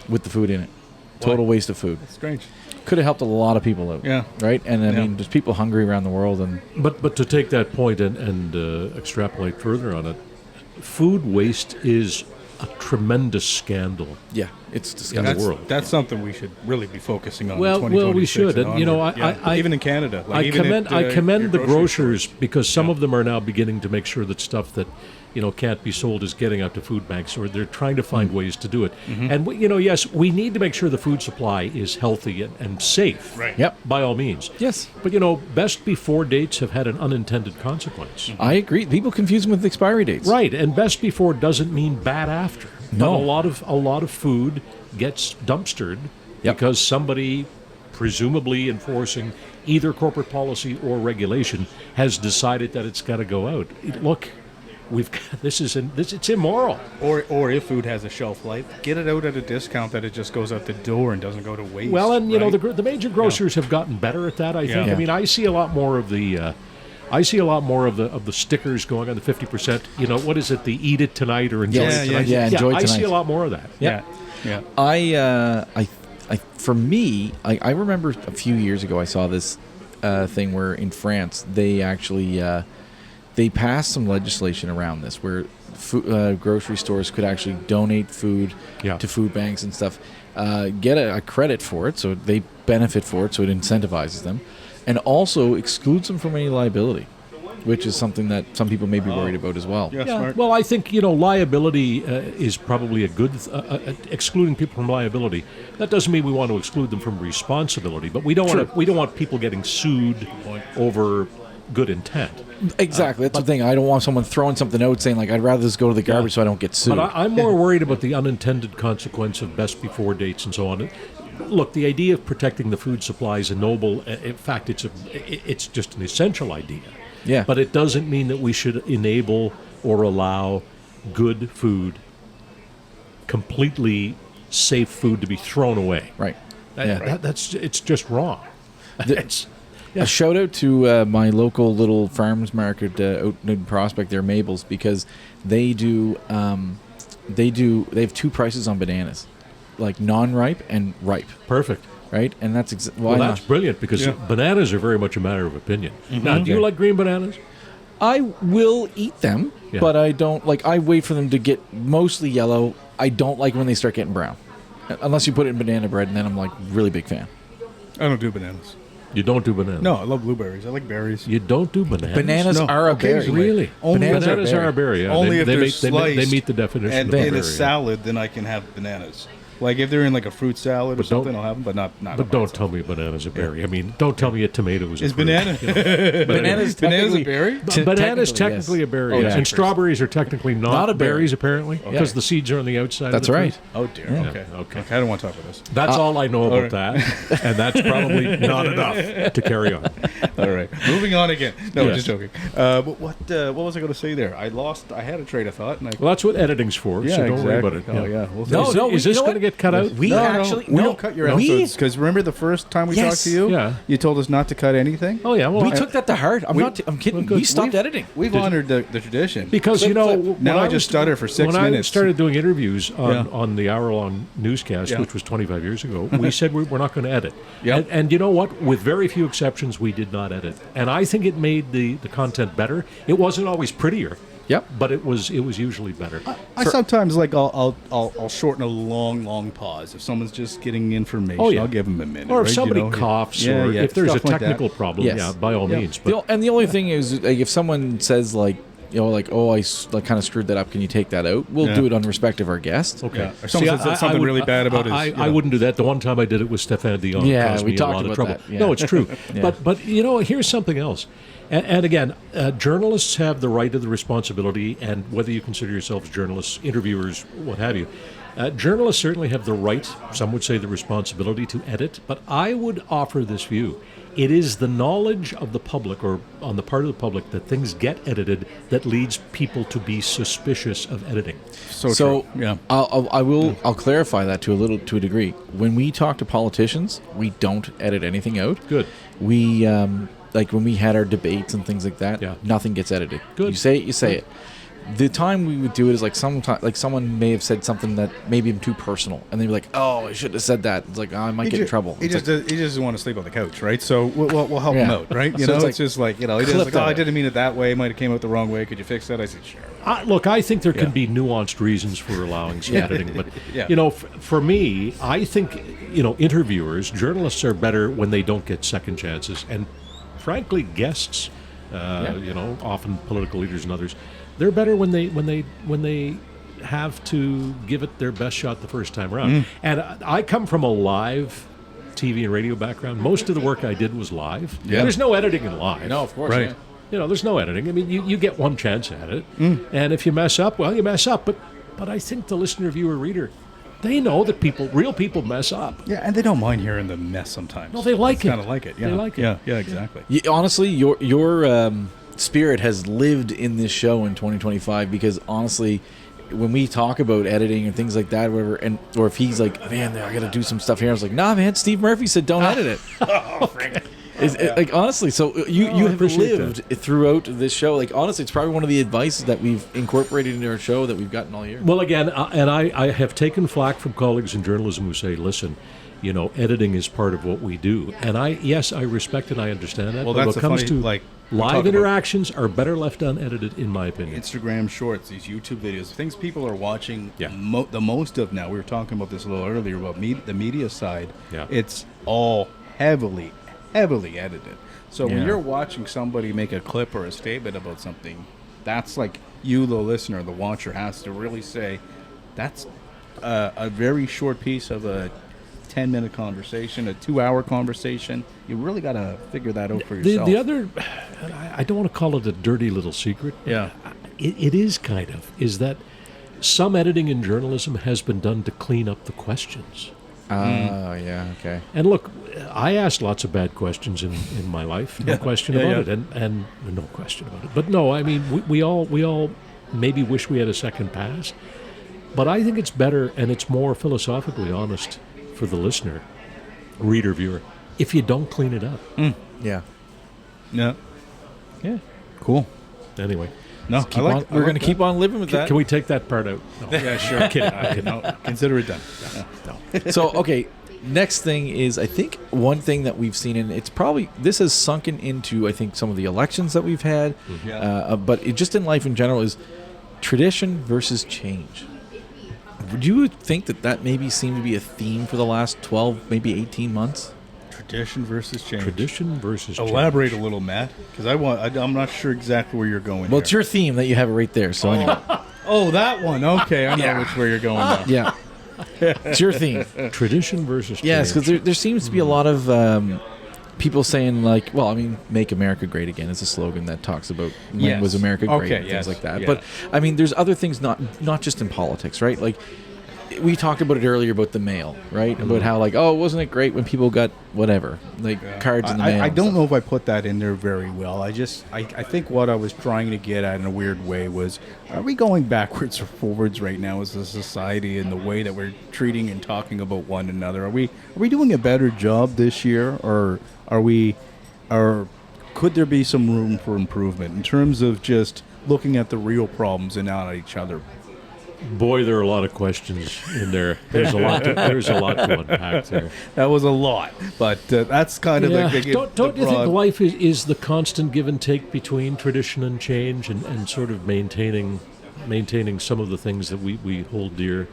with the food in it. Total waste of food. It's strange. Could have helped a lot of people out. Yeah. Right? And I Yeah. mean, there's people hungry around the world, and But to take that point and extrapolate further on it, food waste is a tremendous scandal yeah, It's in disgusting. the world. That's something we should really be focusing on. Well, in 2026 we should. And, you know, onward. I even in Canada. I even commend at, I commend your the grocery grocers stores. because some of them are now beginning to make sure that stuff that can't be sold is getting out to food banks, or they're trying to find ways to do it. And yes, we need to make sure the food supply is healthy and safe. Right. Yep. By all means. Yes. But best before dates have had an unintended consequence. I agree. People confuse them with expiry dates. Right, and best before doesn't mean bad after. No. But a lot of food gets dumpstered because somebody, presumably enforcing either corporate policy or regulation, has decided that it's got to go out. Look, it's immoral. Or if food has a shelf life, get it out at a discount that it just goes out the door and doesn't go to waste. Well, and right? the major grocers have gotten better at that. I think. Yeah. I mean, I see a lot more of the. of the stickers going on the 50%. What is it? The eat it tonight or enjoy Yes. it tonight. Yeah, enjoy I see tonight. a lot more of that. Yeah. For me, I remember a few years ago I saw this thing where in France they actually they passed some legislation around this where grocery stores could actually donate food to food banks and stuff, get a credit for it, so they benefit for it, so it incentivizes them, and also excludes them from any liability, which is something that some people may be worried about as well. Yeah, smart. Well, I think liability is probably a good excluding people from liability. That doesn't mean we want to exclude them from responsibility, but we don't want people getting sued over good intent. Exactly, that's the thing. I don't want someone throwing something out saying like, I'd rather this go to the garbage so I don't get sued. But I'm more worried about the unintended consequence of best before dates and so on. Look, the idea of protecting the food supply is a noble. In fact, it's just an essential idea. Yeah. But it doesn't mean that we should enable or allow good food, completely safe food, to be thrown away. Right. It's just wrong. A shout out to my local little farmers market out in Prospect there, Mabel's, because they have two prices on bananas, like non-ripe and ripe. Perfect. Right, and that's Well, that's brilliant because bananas are very much a matter of opinion. Now, do you like green bananas? I will eat them, but I don't like. I wait for them to get mostly yellow. I don't like when they start getting brown, unless you put it in banana bread, and then I'm like really big fan. I don't do bananas. You don't do bananas? No, I love blueberries. I like berries. You don't do bananas? Bananas are a berry. Really? Only Bananas are a berry. Yeah. Only if they're sliced they meet the definition and of a berry. in a salad, then I can have bananas. Like if they're in like a fruit salad or something, I'll have them, but not. But don't tell me a banana's a berry. I mean, don't tell me a tomato is a fruit. Banana? Bananas a berry? Bananas technically a berry, yes. and strawberries are technically not a berry. berries apparently because the seeds are on the outside. That's of the right. fruit. Oh dear. Yeah. Okay. I don't want to talk about this. That's all I know about that, and that's probably not enough to carry on. All right. Moving on again. No, Yes. just joking. But what was I going to say there? I had a train of thought. And Well, that's what editing's for. So don't worry about it. Oh yeah. Is this going to get cut out? We don't cut your episodes because remember the first time we talked to you? Yeah. You told us not to cut anything. Oh yeah. Well, We took that to heart. I'm kidding. We stopped editing. We've honored the tradition. because now when I just stutter for 6 when minutes. I started doing interviews on the hour-long newscast, which was 25 years ago, we said we're not going to edit. Yep. And you know what? With very few exceptions, we did not edit. And I think it made the content better. It wasn't always prettier. Yep. But it was usually better. I sometimes I'll shorten a long pause if someone's just getting information. Oh, yeah. I'll give them a minute. Or if right? somebody You know? coughs, Yeah, or yeah, if there's a stuff like that. technical problem, Yes. by all means. But The only thing is, like, if someone says like, I kind of screwed that up. Can you take that out? We'll do it on respect of our guest. okay. Yeah. If someone says something really bad about I wouldn't do that. The one time I did it with Stéphane Dion. Yeah, caused we me talked a lot of about trouble. that, yeah. No, it's true. Yeah. But here's something else. And again, journalists have the right of the responsibility, and whether you consider yourselves journalists, interviewers, what have you, journalists certainly have the right, some would say the responsibility, to edit. But I would offer this view. It is the knowledge of the public, or on the part of the public, that things get edited that leads people to be suspicious of editing. So true. Yeah. I'll clarify that to a degree. When we talk to politicians, we don't edit anything out. Good. We like when we had our debates and things like that. Yeah. Nothing gets edited. Good. You say it. the time we would do it is like someone may have said something that maybe I'm too personal, and they'd be like, "Oh, I shouldn't have said that." It's like, oh, I might get in trouble. He just doesn't want to sleep on the couch, right? So we'll help him out, right? You So know, it's just like, he doesn't like, I didn't mean it that way. It might have came out the wrong way. Could you fix that? I said, sure. Look, I think there can be nuanced reasons for allowing some editing, but for me, I think interviewers, journalists are better when they don't get second chances, and frankly, guests, often political leaders and others, they're better when they have to give it their best shot the first time around. And I come from a live TV and radio background. Most of the work I did was live. Yeah. There's no editing in live. No, of course, right. Yeah. There's no editing. I mean, you get one chance at it, and if you mess up, well, you mess up. But I think the listener, viewer, reader, they know that real people mess up. Yeah, and they don't mind hearing the mess sometimes. No, they like it. Kind of like it. Yeah. They like it. Yeah, exactly. Honestly, your spirit has lived in this show in 2025 because honestly, when we talk about editing and things like that, whatever, or if he's like, man, I got to do some stuff here, I was like, nah, man, Steve Murphy said don't edit it. Like honestly, so you have lived throughout this show. Like honestly, it's probably one of the advice that we've incorporated into our show that we've gotten all year. Well, again, and I have taken flack from colleagues in journalism who say, listen, editing is part of what we do, and I respect and I understand that. Well, but that's when it comes funny, to like, live interactions are better left unedited, in my opinion. Instagram shorts, these YouTube videos, things people are watching the most of now. We were talking about this a little earlier about the media side. Yeah. It's all heavily edited. So when you're watching somebody make a clip or a statement about something, that's like you, the listener, the watcher, has to really say, that's a very short piece of a 10-minute conversation, a 2-hour conversation. You really got to figure that out for yourself. The other, I don't want to call it a dirty little secret. Yeah. It is kind of, is that some editing in journalism has been done to clean up the questions. Oh, yeah, okay. And look, I asked lots of bad questions in my life, no question about it, and no question about it. But no, I mean, we all maybe wish we had a second pass, but I think it's better and it's more philosophically honest for the listener, reader, viewer, if you don't clean it up. Yeah. Yeah. Yeah. Cool. Anyway. No, we're going to keep on living with that. Can we take that part out? No. Yeah, sure. I'm kidding. No, consider it done. No. So, okay, next thing is, I think one thing that we've seen, and it's probably, this has sunken into, I think, some of the elections that we've had, but just in life in general, is tradition versus change. Would you think that maybe seemed to be a theme for the last 12, maybe 18 months? Tradition versus change. Tradition versus change. Elaborate a little, Matt, because I'm not sure exactly where you're going. Well, it's your theme that you have it right there. So anyway. Oh, that one. Okay, I know which way you're going now. Yeah, it's your theme. Tradition versus change. Yes, because there seems to be a lot of people saying like, well, I mean, "Make America Great Again" is a slogan that talks about when was America great and things like that. Yeah. But I mean, there's other things not just in politics, right? Like, we talked about it earlier about the mail, right? About how like, oh, wasn't it great when people got whatever, like cards in the mail? I don't know if I put that in there very well. I think what I was trying to get at in a weird way was, are we going backwards or forwards right now as a society in the way that we're treating and talking about one another? Are we doing a better job this year, or could there be some room for improvement in terms of just looking at the real problems and not at each other? Boy, there are a lot of questions in there. There's a lot to unpack there. That was a lot, but that's kind of the don't you think life is the constant give and take between tradition and change, and sort of maintaining some of the things that we hold dear,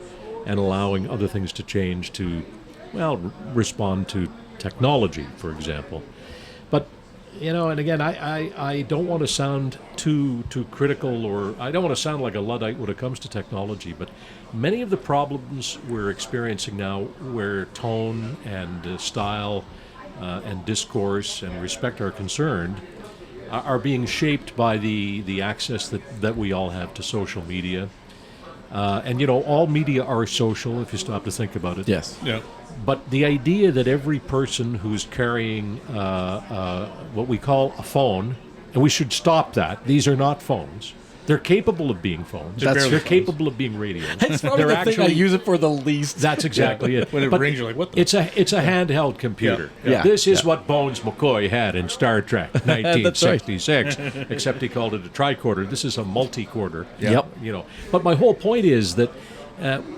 and allowing other things to change to, well, respond to technology, for example. But and again, I don't want to sound too critical, or I don't want to sound like a Luddite when it comes to technology, but many of the problems we're experiencing now, where tone and style and discourse and respect are concerned, are being shaped by the access that we all have to social media. And all media are social if you stop to think about it. Yes. Yeah. But the idea that every person who's carrying what we call a phone, and we should stop that. These are not phones. They're capable of being phones. That's They're true. capable of being radios. It's probably They're the thing I use it for the least. That's exactly it. When it But rings, you're like, what the? It's a handheld computer. Yeah. This is what Bones McCoy had in Star Trek 1966, except he called it a tricorder. This is a multi-corder. Yep. You know. But my whole point is that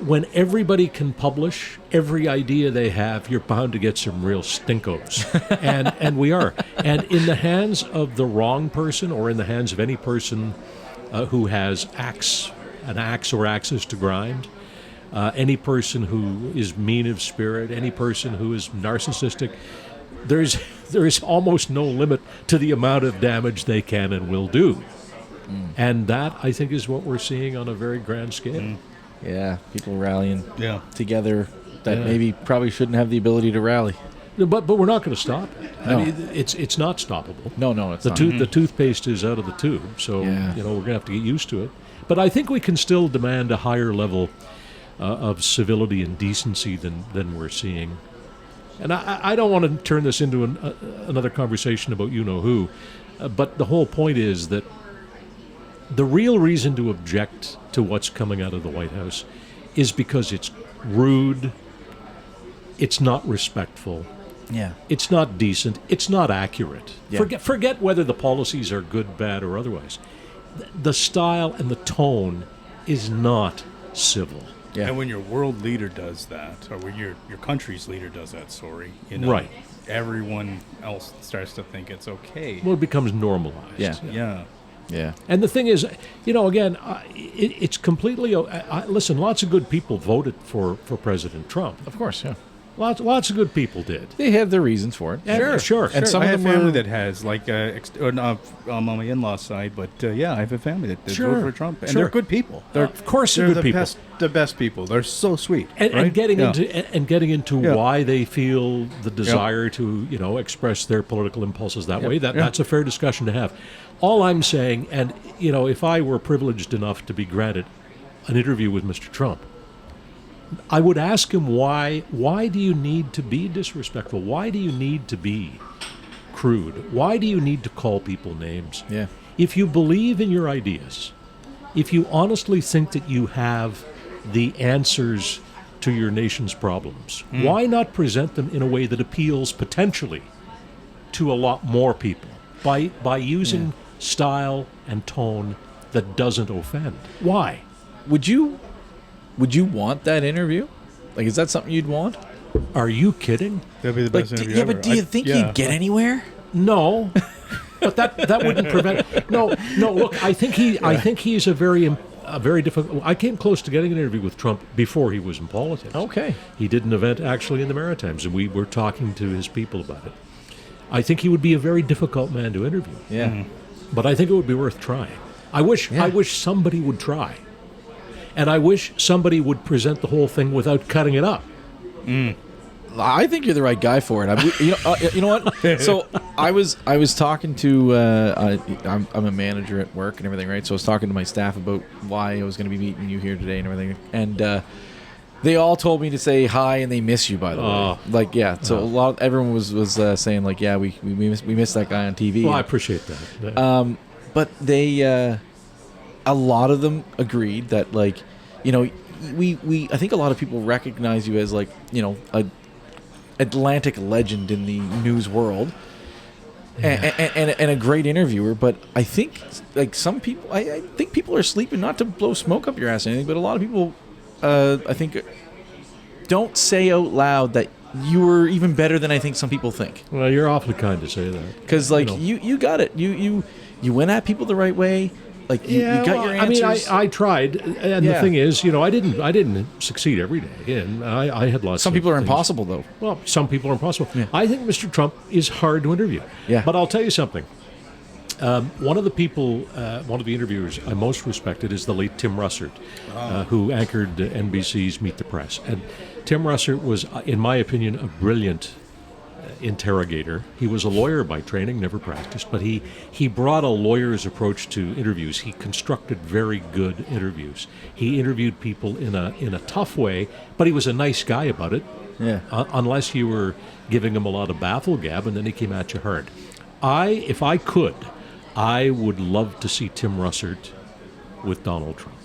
when everybody can publish every idea they have, you're bound to get some real stinkos, and we are. And in the hands of the wrong person, or in the hands of any person who has an axe or axes to grind, any person who is mean of spirit, any person who is narcissistic, there is almost no limit to the amount of damage they can and will do. And that, I think, is what we're seeing on a very grand scale. Yeah, people rallying Yeah. together that maybe probably shouldn't have the ability to rally. But we're not going to stop it. No. I mean, it's not stoppable. No, it's The not. the toothpaste is out of the tube, so Yeah. we're going to have to get used to it. But I think we can still demand a higher level of civility and decency than we're seeing. And I don't want to turn this into another conversation about you-know-who, but the whole point is that the real reason to object to what's coming out of the White House is because it's rude, it's not respectful, Yeah. it's not decent, it's not accurate. Yeah. Forget whether the policies are good, bad, or otherwise. The style and the tone is not civil. Yeah. And when your world leader does that, or when your country's leader does that, Right. everyone else starts to think it's okay. Well, it becomes normalized. Yeah. Yeah. Yeah. And the thing is, again, it's completely. Listen, lots of good people voted for President Trump. Of course, yeah. Lots of good people did. They have their reasons for it. And- sure. And some I of have them family were that has, like, not on my in-laws side, but I have a family that Sure. voted for Trump, and Sure. they're good people. Of course they're good people. The best people. They're so sweet. And right? getting Yeah. into Yeah. why they feel the desire to express their political impulses that way. That's a fair discussion to have. All I'm saying, and if I were privileged enough to be granted an interview with Mr. Trump, I would ask him why do you need to be disrespectful? Why do you need to be crude? Why do you need to call people names? Yeah. If you believe in your ideas, if you honestly think that you have the answers to your nation's problems, why not present them in a way that appeals potentially to a lot more people by using style and tone that doesn't offend? Why? Would you want that interview? Like, is that something you'd want? Are you kidding? That'd be the best interview ever. but do you think you'd get anywhere? No. But that wouldn't prevent. No. Look, I think he's a very difficult. I came close to getting an interview with Trump before he was in politics. Okay. He did an event actually in the Maritimes, and we were talking to his people about it. I think he would be a very difficult man to interview. Yeah. But I think it would be worth trying. I wish somebody would try, and I wish somebody would present the whole thing without cutting it up. I think you're the right guy for it. You know what? So I was talking to I'm a manager at work and everything, right? So I was talking to my staff about why I was going to be meeting you here today and everything, and they all told me to say hi and they miss you, by the way. Like, yeah. So everyone was saying, like, yeah, we miss that guy on TV. Well, I appreciate that. But they a lot of them agreed that, like, we I think a lot of people recognize you as, like, a Atlantic legend in the news world, and a great interviewer. But I think, like, some people, I think people are sleeping. Not to blow smoke up your ass or anything, but a lot of people, I think, don't say out loud that you were even better than I think some people think. Well, you're awfully kind to say that. Because, like, you got it. You went at people the right way. Like, you got your answers. I mean, I tried, and the thing is, I didn't succeed every day, and I had lots. Some people are things. impossible, though. Well, some people are impossible. Yeah. I think Mr. Trump is hard to interview. Yeah. But I'll tell you something. One of the people, one of the interviewers I most respected is the late Tim Russert, who anchored NBC's Meet the Press. And Tim Russert was, in my opinion, a brilliant interrogator. He was a lawyer by training, never practiced, but he brought a lawyer's approach to interviews. He constructed very good interviews. He interviewed people in a tough way, but he was a nice guy about it. Yeah. Unless you were giving him a lot of baffle gab, and then he came at you hard. If I could, I would love to see Tim Russert with Donald Trump.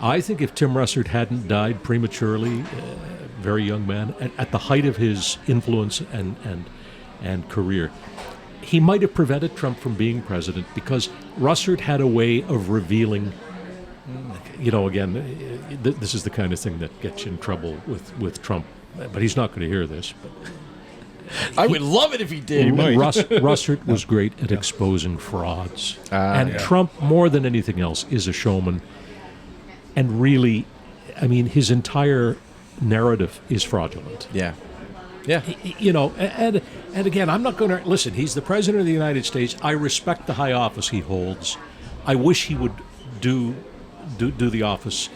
I think if Tim Russert hadn't died prematurely, very young man, at the height of his influence and career, he might have prevented Trump from being president, because Russert had a way of revealing, again, this is the kind of thing that gets you in trouble with Trump, but he's not going to hear this. But I would love it if he did. Russert was great at exposing frauds. Trump, more than anything else, is a showman. And really, I mean, his entire narrative is fraudulent. Yeah. And again, I'm not going to listen. He's the president of the United States. I respect the high office he holds. I wish he would do the office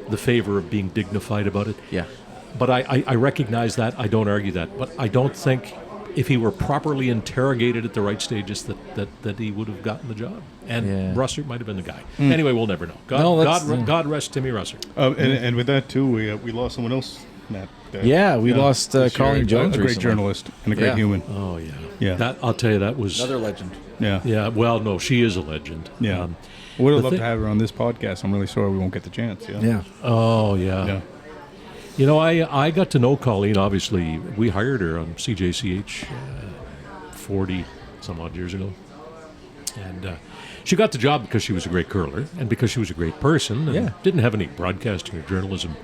the favor of being dignified about it. Yeah. But I recognize that. I don't argue that. But I don't think if he were properly interrogated at the right stages that he would have gotten the job. And Russert might have been the guy. Anyway, we'll never know. God rest Timmy Russert. And with that, too, we lost someone else, Matt. We lost Colleen Jones, a great journalist and a great human. Oh, yeah. That, I'll tell you, that was... Another legend. Yeah. Yeah, well, no, she is a legend. Yeah. Would have loved to have her on this podcast. I'm really sorry we won't get the chance. Yeah. Oh, yeah. I got to know Colleen, obviously. We hired her on CJCH 40-some-odd years ago. And she got the job because she was a great curler and because she was a great person and didn't have any broadcasting or journalism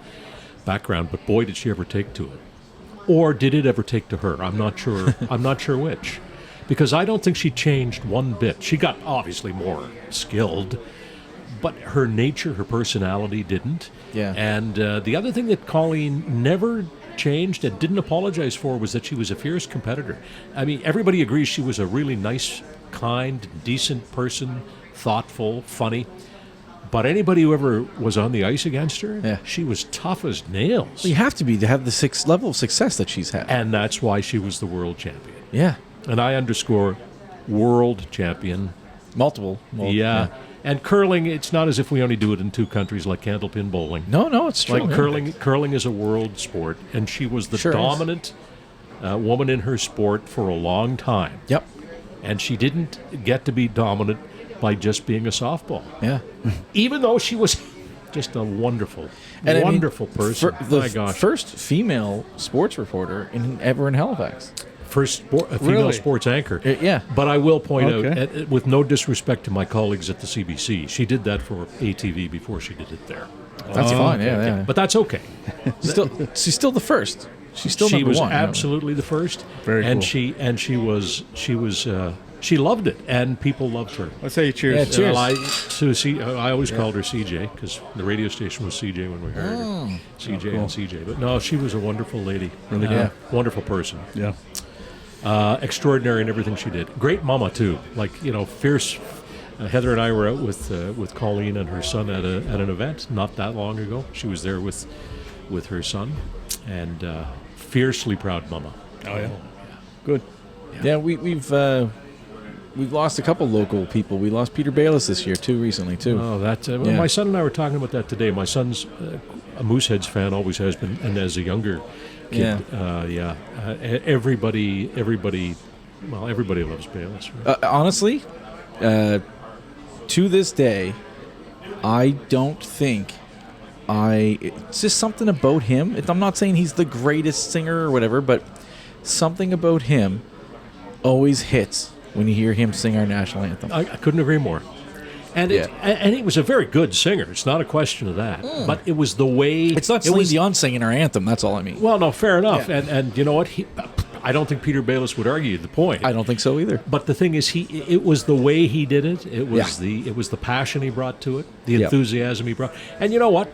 background, but boy, did she ever take to it. Or did it ever take to her? I'm not sure. I'm not sure which. Because I don't think she changed one bit. She got obviously more skilled, but her nature, her personality didn't. Yeah. And the other thing that Colleen never changed and didn't apologize for was that she was a fierce competitor. I mean, everybody agrees she was a really nice, kind, decent person, thoughtful, funny. But anybody who ever was on the ice against her, she was tough as nails. Well, you have to be to have the level of success that she's had. And that's why she was the world champion. Yeah. And I underscore world champion. Multiple. Yeah. And curling, it's not as if we only do it in two countries like candlepin bowling. No, it's true. Like curling is a world sport, and she was the dominant woman in her sport for a long time. Yep. And she didn't get to be dominant by just being a softball. Yeah. Even though she was just a wonderful person. The My gosh. first female sports reporter ever in Halifax. First female sports anchor. But I will point out, with no disrespect to my colleagues at the CBC, she did that for ATV before she did it there. That's fine, yeah. But that's okay. She's still the first. She's still she number was one. absolutely the first. Very and cool. She loved it, and people loved her. Let's say cheers. Yeah, cheers. I always called her CJ because the radio station was CJ when we hired her. CJ and CJ. But no, she was a wonderful lady. Really good. Wonderful person. Yeah. Extraordinary in everything she did. Great mama too. Fierce. Heather and I were out with Colleen and her son at an event not that long ago. She was there with her son, and fiercely proud mama. Oh yeah. Good. Yeah, we've lost a couple local people. We lost Peter Bayless this year recently too. Oh, that's my son and I were talking about that today. My son's a Mooseheads fan, always has been, and as a younger kid, everybody loves Bayless. Right? Honestly, to this day, I don't think it's just something about him. I'm not saying he's the greatest singer or whatever, but something about him always hits when you hear him sing our national anthem. I couldn't agree more. And and he was a very good singer. It's not a question of that. But it was the way... It's not Celine Dion singing our anthem. That's all I mean. Well, no, fair enough. Yeah. And you know what? I don't think Peter Bayless would argue the point. I don't think so either. But the thing is, it was the way he did it. It was the passion he brought to it, the enthusiasm he brought. And you know what?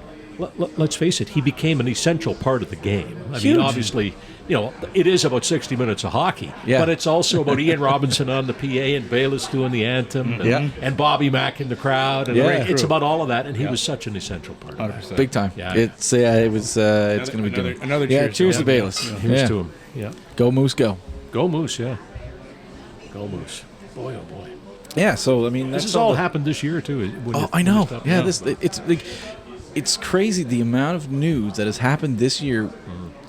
Let's face it, he became an essential part of the game. I mean, obviously, it is about 60 minutes of hockey, but it's also about Ian Robinson on the PA and Bayless doing the anthem and Bobby Mack in the crowd. And it's about all of that, and he was such an essential part of 100%. that. Big time. Yeah. It's going to be good. Another cheers. Cheers to Bayless. Here's to him. Yeah. Go Moose, go. Go Moose, yeah. Go Moose. Boy, oh boy. Yeah, so, I mean... This has all happened this year, too. I know. It's crazy the amount of news that has happened this year.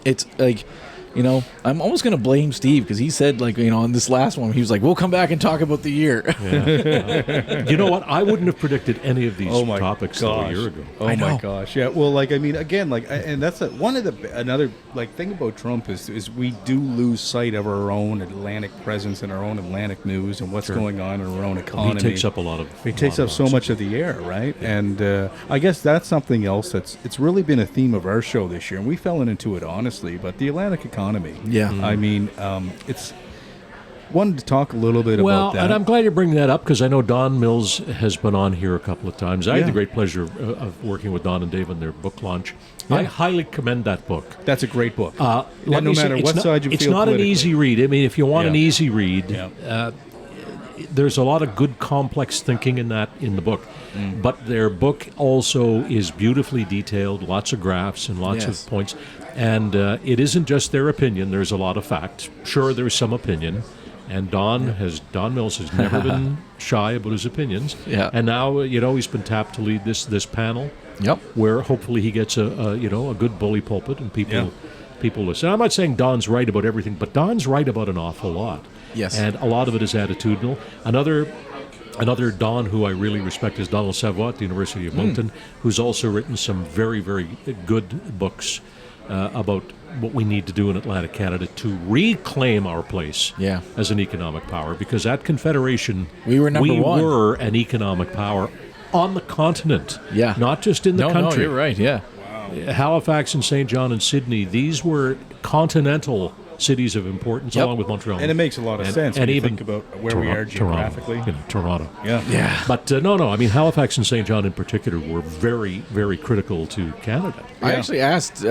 It's like you know, I'm almost going to blame Steve because he said, like, you know, on this last one, he was like, we'll come back and talk about the year. Yeah. You know what? I wouldn't have predicted any of these topics a year ago. Oh my gosh! Yeah. Well, like, I mean, again, like, and that's another like thing about Trump is we do lose sight of our own Atlantic presence and our own Atlantic news and what's going on in our own economy. He takes up a lot of. He takes up so much of the air, right? Yeah. And I guess that's something else it's really been a theme of our show this year, and we fell into it honestly. But the Atlantic economy. Yeah. I mean, it's wanted to talk a little bit about that. Well, and I'm glad you're bringing that up because I know Don Mills has been on here a couple of times. I had the great pleasure of working with Don and Dave on their book launch. Yeah. I highly commend that book. That's a great book. No matter what side you feel it's not an easy read. I mean, if you want an easy read, there's a lot of good complex thinking in the book. But their book also is beautifully detailed, lots of graphs and lots of points. And it isn't just their opinion. There's a lot of fact. Sure, there's some opinion. And Don Mills has never been shy about his opinions. Yeah. And now, you know, he's been tapped to lead this panel. Yep. Where hopefully he gets a good bully pulpit and people listen. I'm not saying Don's right about everything, but Don's right about an awful lot. Yes. And a lot of it is attitudinal. Another Don who I really respect is Donald Savoie at the University of Moncton, who's also written some very, very good books about what we need to do in Atlantic Canada to reclaim our place as an economic power. Because at Confederation, we were an economic power on the continent, not just in the country. No, you're right, Wow. Halifax and St. John and Sydney, these were continental cities of importance, along with Montreal. And it makes a lot of sense when you think about where we are geographically. Toronto. Yeah. But I mean, Halifax and St. John in particular were very, very critical to Canada. I actually asked,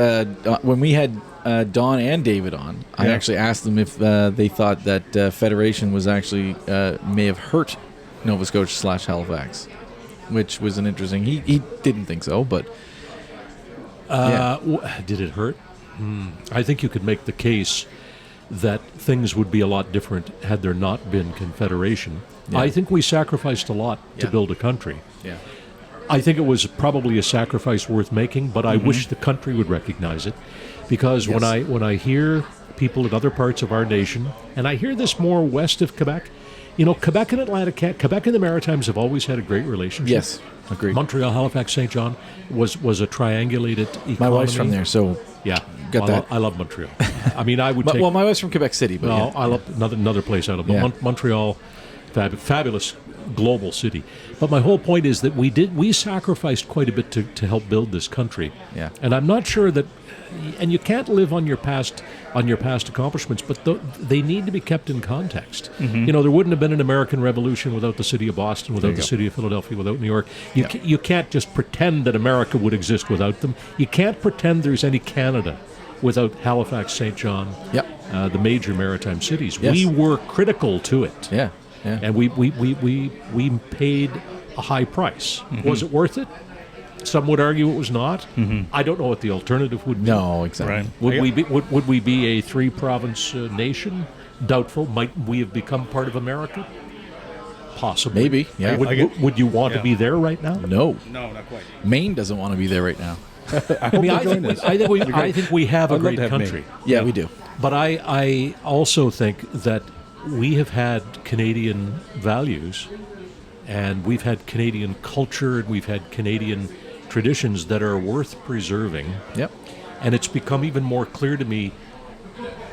when we had Don and David on, I actually asked them if they thought that Federation was actually, may have hurt Nova Scotia / Halifax, which was an interesting, he didn't think so, but... Did it hurt? I think you could make the case that things would be a lot different had there not been Confederation. I think we sacrificed a lot to build a country. I think it was probably a sacrifice worth making, but I wish the country would recognize it, because when I hear people in other parts of our nation, and I hear this more west of Quebec, you know, Quebec and Quebec and the Maritimes have always had a great relationship. Yes, agreed. Montreal, Halifax, St. John was a triangulated economy. My wife's from there, so I love Montreal. I mean, I would take... Well, my wife's from Quebec City, but I love another place I love. Montreal, fabulous global city. But my whole point is that we sacrificed quite a bit to help build this country. Yeah. And I'm not sure that... And you can't live on your past accomplishments, but they need to be kept in context. You know, there wouldn't have been an American Revolution without the city of Boston, without the city of Philadelphia, without New York. You can't just pretend that America would exist without them. You can't pretend there's any Canada without Halifax, St. John, the major maritime cities. Yes. We were critical to it. Yeah. And we paid a high price. Was it worth it? Some would argue it was not. I don't know what the alternative would be. No, exactly. Right. Would we be a 3-province nation? Doubtful. Might we have become part of America? Possibly. Maybe. Yeah. Would you want to be there right now? No, not quite. Maine doesn't want to be there right now. I think we have a great country. Yeah, we do. But I also think that we have had Canadian values, and we've had Canadian culture, and we've had Canadian traditions that are worth preserving. Yep. And it's become even more clear to me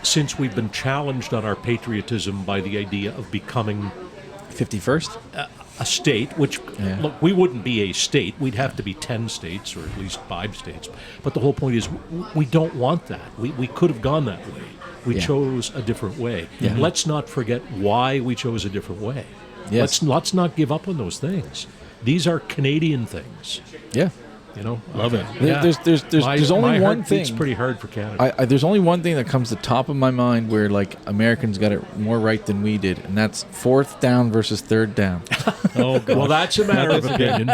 since we've been challenged on our patriotism by the idea of becoming 51st? A state, which, look, we wouldn't be a state. We'd have to be 10 states or at least 5 states. But the whole point is we don't want that. We could have gone that way. We chose a different way. Yeah. Let's not forget why we chose a different way. Yes. Let's not give up on those things. These are Canadian things. Yeah. You know, love it. There's only one thing. It's pretty hard for Canada. There's only one thing that comes to the top of my mind where, like, Americans got it more right than we did, and that's 4th down versus 3rd down. Oh, God. Well, that's a matter of opinion.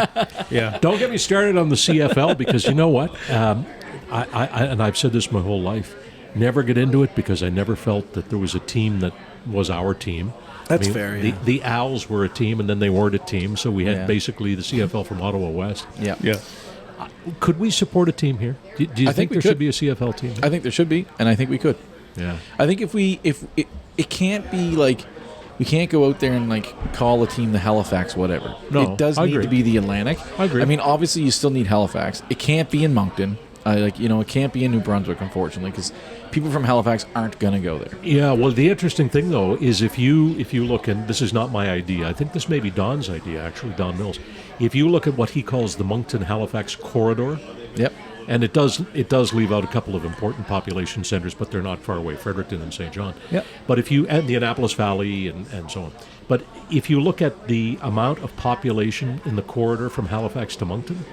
Yeah. Don't get me started on the CFL, because you know what? I've said this my whole life. Never get into it, because I never felt that there was a team that was our team. That's fair. Yeah. The Owls were a team, and then they weren't a team, so we had basically the CFL from Ottawa West. Yeah. Could we support a team here? Do you think there should be a CFL team here? I think there should be, and I think we could. Yeah. I think if it can't be like, we can't go out there and like call a team the Halifax whatever. No, it does I need agree. to be the Atlantic. I agree. I mean, obviously you still need Halifax. It can't be in Moncton. It can't be in New Brunswick, unfortunately, because people from Halifax aren't going to go there. Yeah, well, the interesting thing, though, is if you look, and this is not my idea, I think this may be Don's idea, actually, Don Mills. If you look at what he calls the Moncton-Halifax corridor, Yep. and it does leave out a couple of important population centers, but they're not far away, Fredericton and St. John. Yep. But and the Annapolis Valley and so on. But if you look at the amount of population in the corridor from Halifax to Moncton,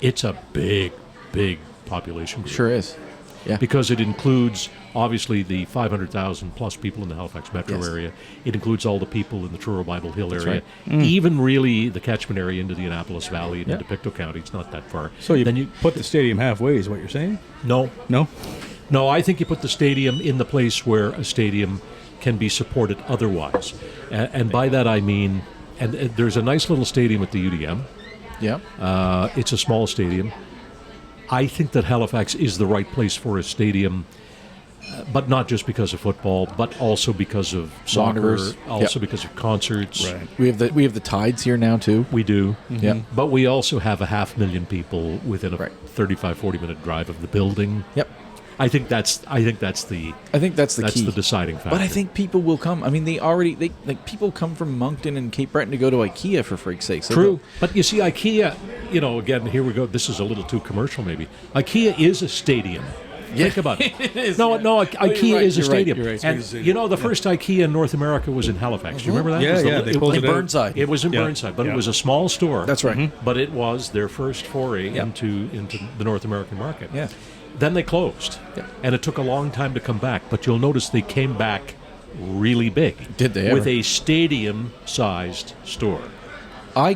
it's a big population group. Sure is. Yeah. Because it includes, obviously, the 500,000 plus people in the Halifax metro Yes. area. It includes all the people in the Truro Bible Hill area. right. Even really the catchment area into the Annapolis Valley and Yep. into Pictou County. It's not that far. So then you put the stadium halfway is what you're saying? No. No? I think you put the stadium in the place where a stadium can be supported otherwise. And by that I mean, and there's a nice little stadium at the UDM. Yeah. It's a small stadium. I think that Halifax is the right place for a stadium, but not just because of football, but also because of soccer, Wanderers. also Yep. because of concerts. Right. We have the Tides here now too. We do. Yeah. But we also have 500,000 people within a Right. 35-40 minute drive of the building. Yep. I think that's the that's the key. the deciding factor. But I think people will come. I mean, people come from Moncton and Cape Breton to go to IKEA, for freak's sake. So True. But you see, IKEA, again, here we go. This is a little too commercial, maybe. IKEA is a stadium. Think about it. IKEA is a you're right, stadium. you're right. And the first IKEA in North America was in Halifax. Do you remember that? Yeah, It was yeah, they pulled in it out. Burnside. It was in Burnside, but it was a small store. That's right. But it was their first foray Yep. into the North American market. Yeah. Then they closed. Yep. And it took a long time to come back. But you'll notice they came back really big. Did they ever? With a stadium-sized store. I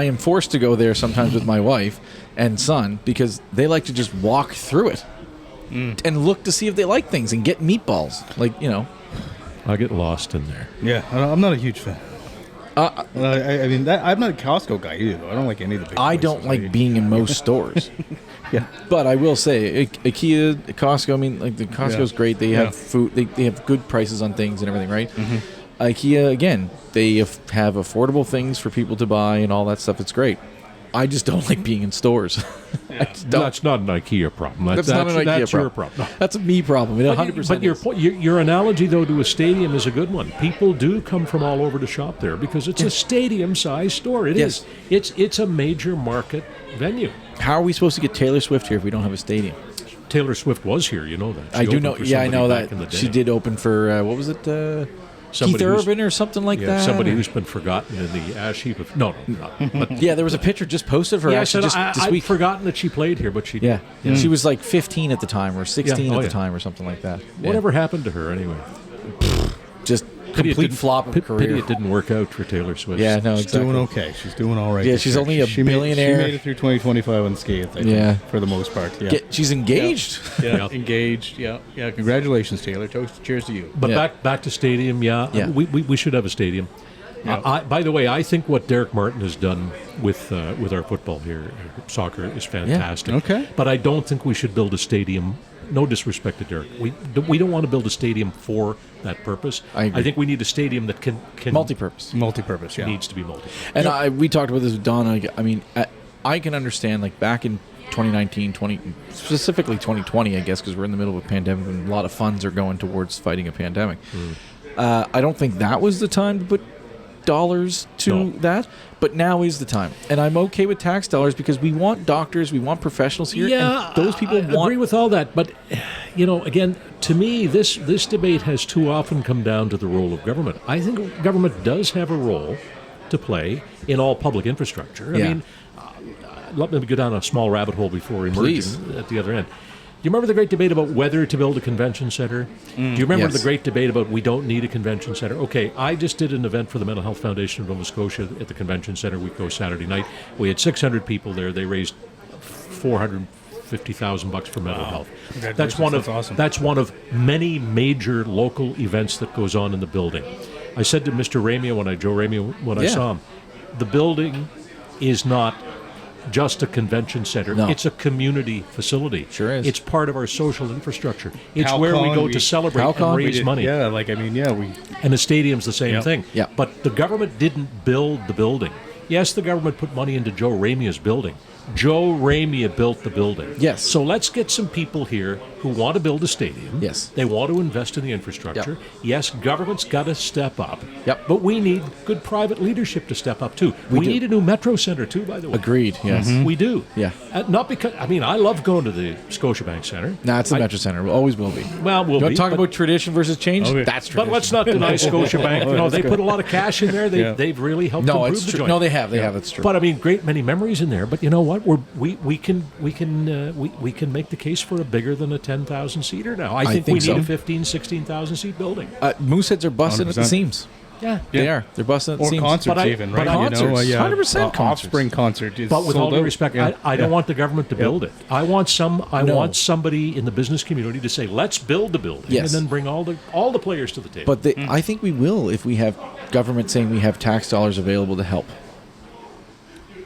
am forced to go there sometimes with my wife and son because they like to just walk through it and look to see if they like things and get meatballs. I get lost in there. Yeah, I'm not a huge fan. I mean, I'm not a Costco guy either. Though. I don't like any of the big I places. don't like being in most stores. Yeah. But I will say, IKEA, Costco, I mean, like the Costco's great. They have food. They have good prices on things and everything, right? Mm-hmm. IKEA, again, they have affordable things for people to buy and all that stuff. It's great. I just don't like being in stores. I just don't. That's not an IKEA problem. That's not an IKEA That's your problem. problem. That's a me problem. It 100%. But your analogy, though, to a stadium is a good one. People do come from all over to shop there because it's a stadium-sized store. It is. It's a major market venue. How are we supposed to get Taylor Swift here if we don't have a stadium? Taylor Swift was here, you know that. She I do opened know. for Yeah, I know somebody back in the that. day. She did open for, what was it? Keith Somebody who's- Urban or something like that? Somebody who's been forgotten in the ash heap of... No. But, Yeah, there was a picture just posted for her yeah, I actually said just this I'd week. forgotten that she played here, but she did. Yeah. She was like 15 at the time or 16 Yeah. Oh, at the yeah. time or something like that. Yeah. Whatever happened to her, anyway? Just Pity it complete didn't- flop of a Pity career. it didn't work out for Taylor Swift. Yeah, no, She's exactly. doing okay. She's doing all right. Yeah, this she's year. only a She billionaire. made it through 2025 unscathed, I Yeah. think, for the most part. Yeah. She's engaged. Yeah, engaged. Yeah. Congratulations, Taylor. Cheers to you. But Yeah. back to stadium, yeah. Yeah. We should have a stadium. Yeah. By the way, I think what Derek Martin has done with our football here, soccer, is fantastic. Okay. But I don't think we should build a stadium. No disrespect to Derek. We don't want to build a stadium for that purpose. I agree. think we need a stadium that can Multi-purpose. Multi-purpose, yeah. needs to be multi. And we talked about this with Don. I mean, I can understand, like, back in 2019, specifically 2020, I guess, because we're in the middle of a pandemic and a lot of funds are going towards fighting a pandemic. I don't think that was the time to put dollars to that, but now is the time. And I'm okay with tax dollars because we want doctors, we want professionals here, Yeah, and those people I want... agree with all that. But, again, to me, this debate has too often come down to the role of government. I think government does have a role to play in all public infrastructure. I Yeah. mean, let me go down a small rabbit hole before emerging Please. at the other end. Do you remember the great debate about whether to build a convention center? Do you remember Yes. the great debate about we don't need a convention center? Okay, I just did an event for the Mental Health Foundation of Nova Scotia at the convention center. We go Saturday night. We had 600 people there. They raised $450,000 for mental health. That's awesome. That's one of many major local events that goes on in the building. I said to Mr. Ramia Joe Ramia when I Yeah. saw him, the building is not just a convention center. No. It's a community facility. Sure is. It's part of our social infrastructure. It's How where we come go we- to celebrate how and come we raise did- money. Yeah, like, I mean, yeah, we... And the stadium's the same thing. Yeah. But the government didn't build the building. Yes, the government put money into Joe Ramia's building. Joe Ramia built the building. Yes. So let's get some people here who want to build a stadium. Yes. They want to invest in the infrastructure. Yep. Yes, government's got to step up. Yep. But we need good private leadership to step up too. We do. need a new metro center too, by the way. Agreed. Yes. We do. Yeah. Not because, I mean, I love going to the Scotiabank Center. Nah, it's the Metro Center. It always will be. Well, we'll You want be, to talk but- about tradition versus change? Okay. That's But tradition. let's not deny Scotiabank. You know, they put a lot of cash in there. They've really helped No, improve it's the true. joint. No, they have. They have. It's true. But I mean, great many memories in there. But you know what? We can make the case for a bigger than a 10,000 seater now. I think we think need so. a 16,000 seat building. Mooseheads are busting at the 100%. seams. Yeah. They are. They're busting at the Or seams. concerts But I- even, but right? concerts, You know, 100% concerts. Offspring concert is But with all sold due out. respect, Yeah. I don't want the government to build it. I want No. want somebody in the business community to say, let's build the building, Yes. and then bring all the players to the table. But I think we will if we have government saying we have tax dollars available to help.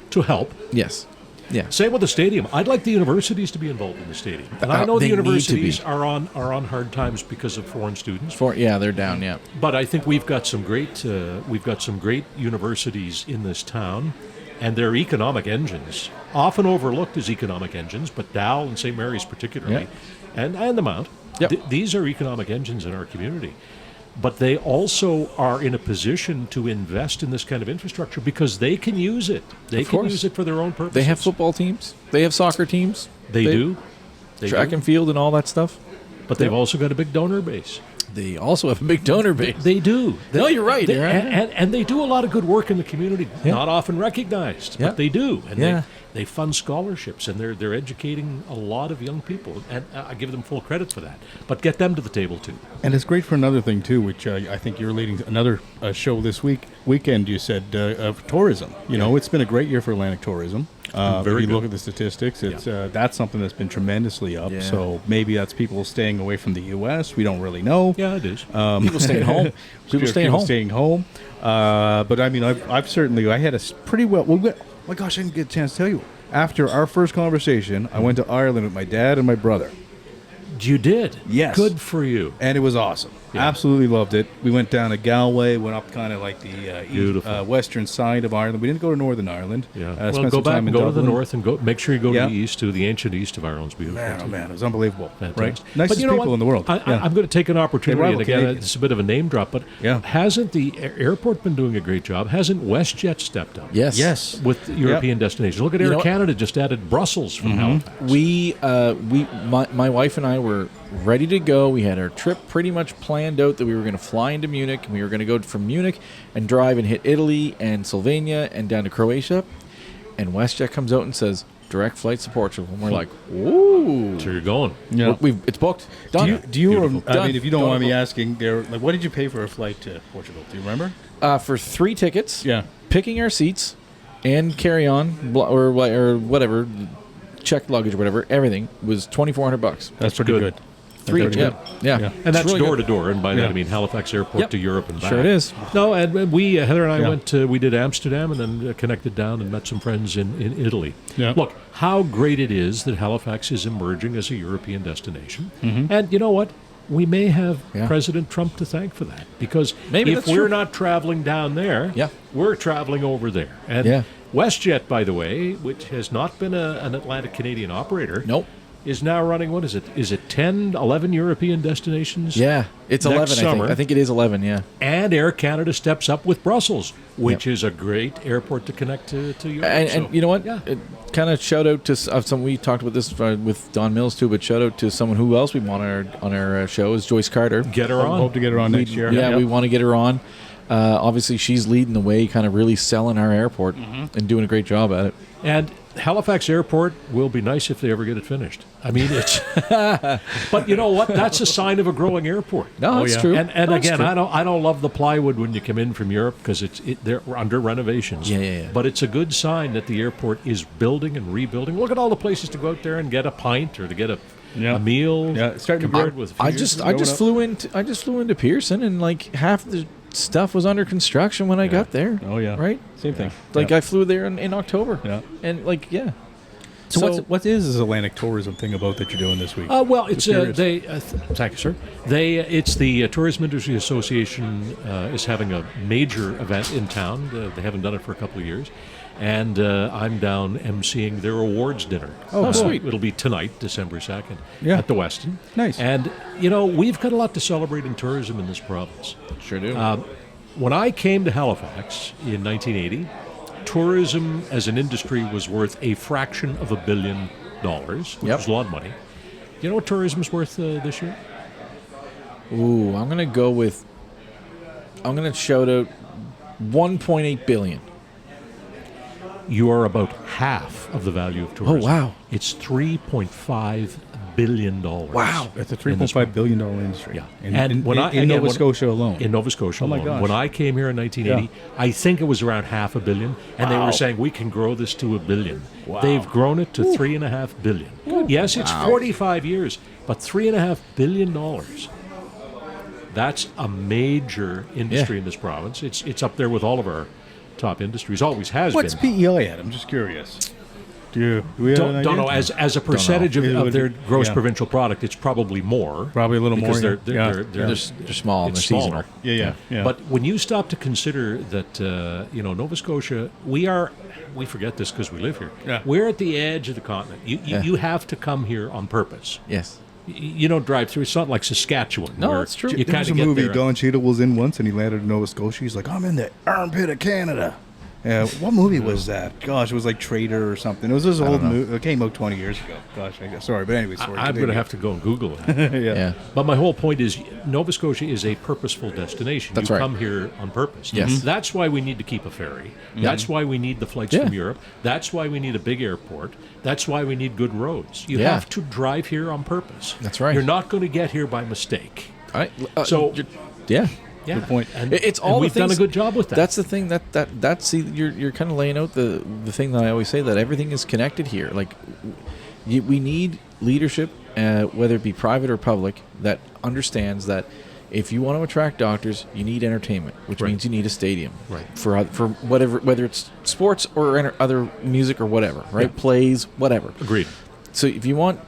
to help. Yes. Yeah. Same with the stadium. I'd like the universities to be involved in the stadium. And I know the they need to be. universities are on hard times because of foreign students. They're down. Yeah. But I think we've got some great universities in this town, and they're economic engines, often overlooked as economic engines. But Dow and St. Mary's particularly, and the Mount, Yep. these are economic engines in our community. But they also are in a position to invest in this kind of infrastructure because they can use it. They Of can course. use it for their own purposes. They have football teams. They have soccer teams. They do. They Track do. and field and all that stuff. But they've also got a big donor base. They also have a big donor base. They do. No, you're right. They- You're right. and they do a lot of good work in the community, Yeah. not often recognized, Yeah. but they do. And Yeah. they fund scholarships, and they're educating a lot of young people, and I give them full credit for that. But get them to the table too. And it's great for another thing too, which I think you're leading another show this weekend. You said of tourism. You know, it's been a great year for Atlantic tourism. Very if you good. look at the statistics, it's that's something that's been tremendously up. Yeah. So maybe that's people staying away from the U.S. We don't really know. Yeah, it is. People staying home. People staying home. But I mean, I've certainly I had a pretty well. Oh my gosh, I didn't get a chance to tell you. After our first conversation, I went to Ireland with my dad and my brother. You did. Yes. Good for you. And it was awesome. Yeah. Absolutely loved it. We went down to Galway, went up kind of like the Beautiful. western side of Ireland. We didn't go to Northern Ireland. Yeah. Spent Well, go some back time and in go to the Dublin. north and go. Make sure you go Yeah. to the east, to the ancient east of Ireland's beautiful. Man, too. oh man, it was unbelievable. Fantastic. Right? Nicest But you know people what? in the world. I'm going to take an opportunity, rival and again, Canadians. it's a bit of a name drop, but Yeah. hasn't the airport been doing a great job? Hasn't WestJet stepped up? Yes. Yes. With European destinations. Look at You Air know what? Canada just added Brussels from Halifax. My wife and I were ready to go. We had our trip pretty much planned out that we were going to fly into Munich, and we were going to go from Munich and drive and hit Italy and Slovenia and down to Croatia. And WestJet comes out and says direct flights to Portugal, and we're like, "Ooh, So you're going. Yeah. it's booked, done." Do you Beautiful. I mean, if you don't mind me Done. asking, like, what did you pay for a flight to Portugal? Do you remember? For 3 tickets, Yeah. picking our seats and carry on or whatever, checked luggage or whatever, everything was $2,400. That's pretty good. good. Three, That's yeah, pretty yeah, Yeah. And It's that's really door good. to door, and by that Yeah. I mean Halifax Airport Yep. to Europe and back. Sure it is. No, and we, Heather and I Yeah. went, we did Amsterdam and then connected down and met some friends in Italy. Yeah. Look, how great it is that Halifax is emerging as a European destination. Mm-hmm. And you know what? We may have Yeah. President Trump to thank for that. Because Maybe if that's we're true. not traveling down there, Yeah. we're traveling over there. And Yeah. WestJet, by the way, which has not been an Atlantic Canadian operator, Nope. is now running, what is it? Is it 10, 11 European destinations? Yeah, it's Next 11. summer. I think it is 11. Yeah. And Air Canada steps up with Brussels, which is a great airport to connect to Europe. And So, you know what? Yeah. Kind of shout out to some. We talked about this with Don Mills too, but shout out to someone who else we want on our show is Joyce Carter. Get her on. Hope to get her on next year. Yeah, we want to get her on. Obviously, she's leading the way, kind of really selling our airport and doing a great job at it. And Halifax Airport will be nice if they ever get it finished. I mean, it's. But you know what? That's a sign of a growing airport. No, that's yeah. true. And That's again, true. I don't love the plywood when you come in from Europe because they're under renovations. Yeah. But it's a good sign that the airport is building and rebuilding. Look at all the places to go out there and get a pint or to get a meal. Yeah, it's starting to compared grow. with. I just flew into Pearson, and like half the stuff was under construction when I got there. Oh yeah. Right. Same thing. Like Yeah. I flew there in October. Yeah. And like yeah. So what is this Atlantic tourism thing about that you're doing this week? Well, it's curious. thank you, sir. It's the Tourism Industry Association is having a major event in town. They haven't done it for a couple of years, and I'm down emceeing their awards dinner. Oh, cool. Sweet! It'll be tonight, December 2nd, Yeah. at the Westin. Nice. And we've got a lot to celebrate in tourism in this province. Sure do. When I came to Halifax in 1980, tourism as an industry was worth a fraction of $1 billion, which Yep. was a lot of money. You know what tourism's worth this year? Ooh, I'm going to shout out 1.8 billion. You are about half of the value of tourism. Oh, wow. It's $3.5 billion. Wow. That's a $3.5 billion industry. Yeah. In Nova Scotia alone. In Nova Scotia Oh, my alone. gosh. When I came here in 1980, I think it was around $500 million, and they were saying we can grow this to $1 billion. Wow. They've grown it to $3.5 billion. Yes, it's 45 years, but $3.5 billion. That's a major industry in this province. It's up there with all of our top industries. Always has What's been. PEI at? I'm just curious. Do we have an Don't idea? know. As a percentage It of would- their gross yeah. provincial product, it's probably more. Probably a little because more. They're They're small and they're it's smaller. seasonal. Yeah. But when you stop to consider that, Nova Scotia, we forget this because we live here. Yeah. We're at the edge of the continent. You have to come here on purpose. Yes. You don't drive through. It's not like Saskatchewan. No, where it's true. You There kind was of a get movie there. Don Cheadle was in once, and he landed in Nova Scotia. He's like, I'm in the armpit of Canada. What movie was that? Gosh, it was like Trader or something. It was this old movie. It came out 20 years ago. Gosh, I guess. Sorry, but anyway, sorry. I'm going to have to go and Google it. Yeah. But my whole point is, Nova Scotia is a purposeful destination. That's you right. come here on purpose. Yes. That's why we need to keep a ferry. That's why we need the flights Yeah. from Europe. That's why we need a big airport. That's why we need good roads. You Yeah. have to drive here on purpose. That's right. You're not going to get here by mistake. So yeah. Yeah. Good point. And, It's all and the we've done a things- good job with that. That's the thing that's you're kind of laying out the thing that I always say, that everything is connected here. Like we need leadership, whether it be private or public, that understands that if you want to attract doctors, you need entertainment, which Right. means you need a stadium, Right. For whatever, whether it's sports or other music or whatever, right? Yeah. Plays, whatever. Agreed. So if you want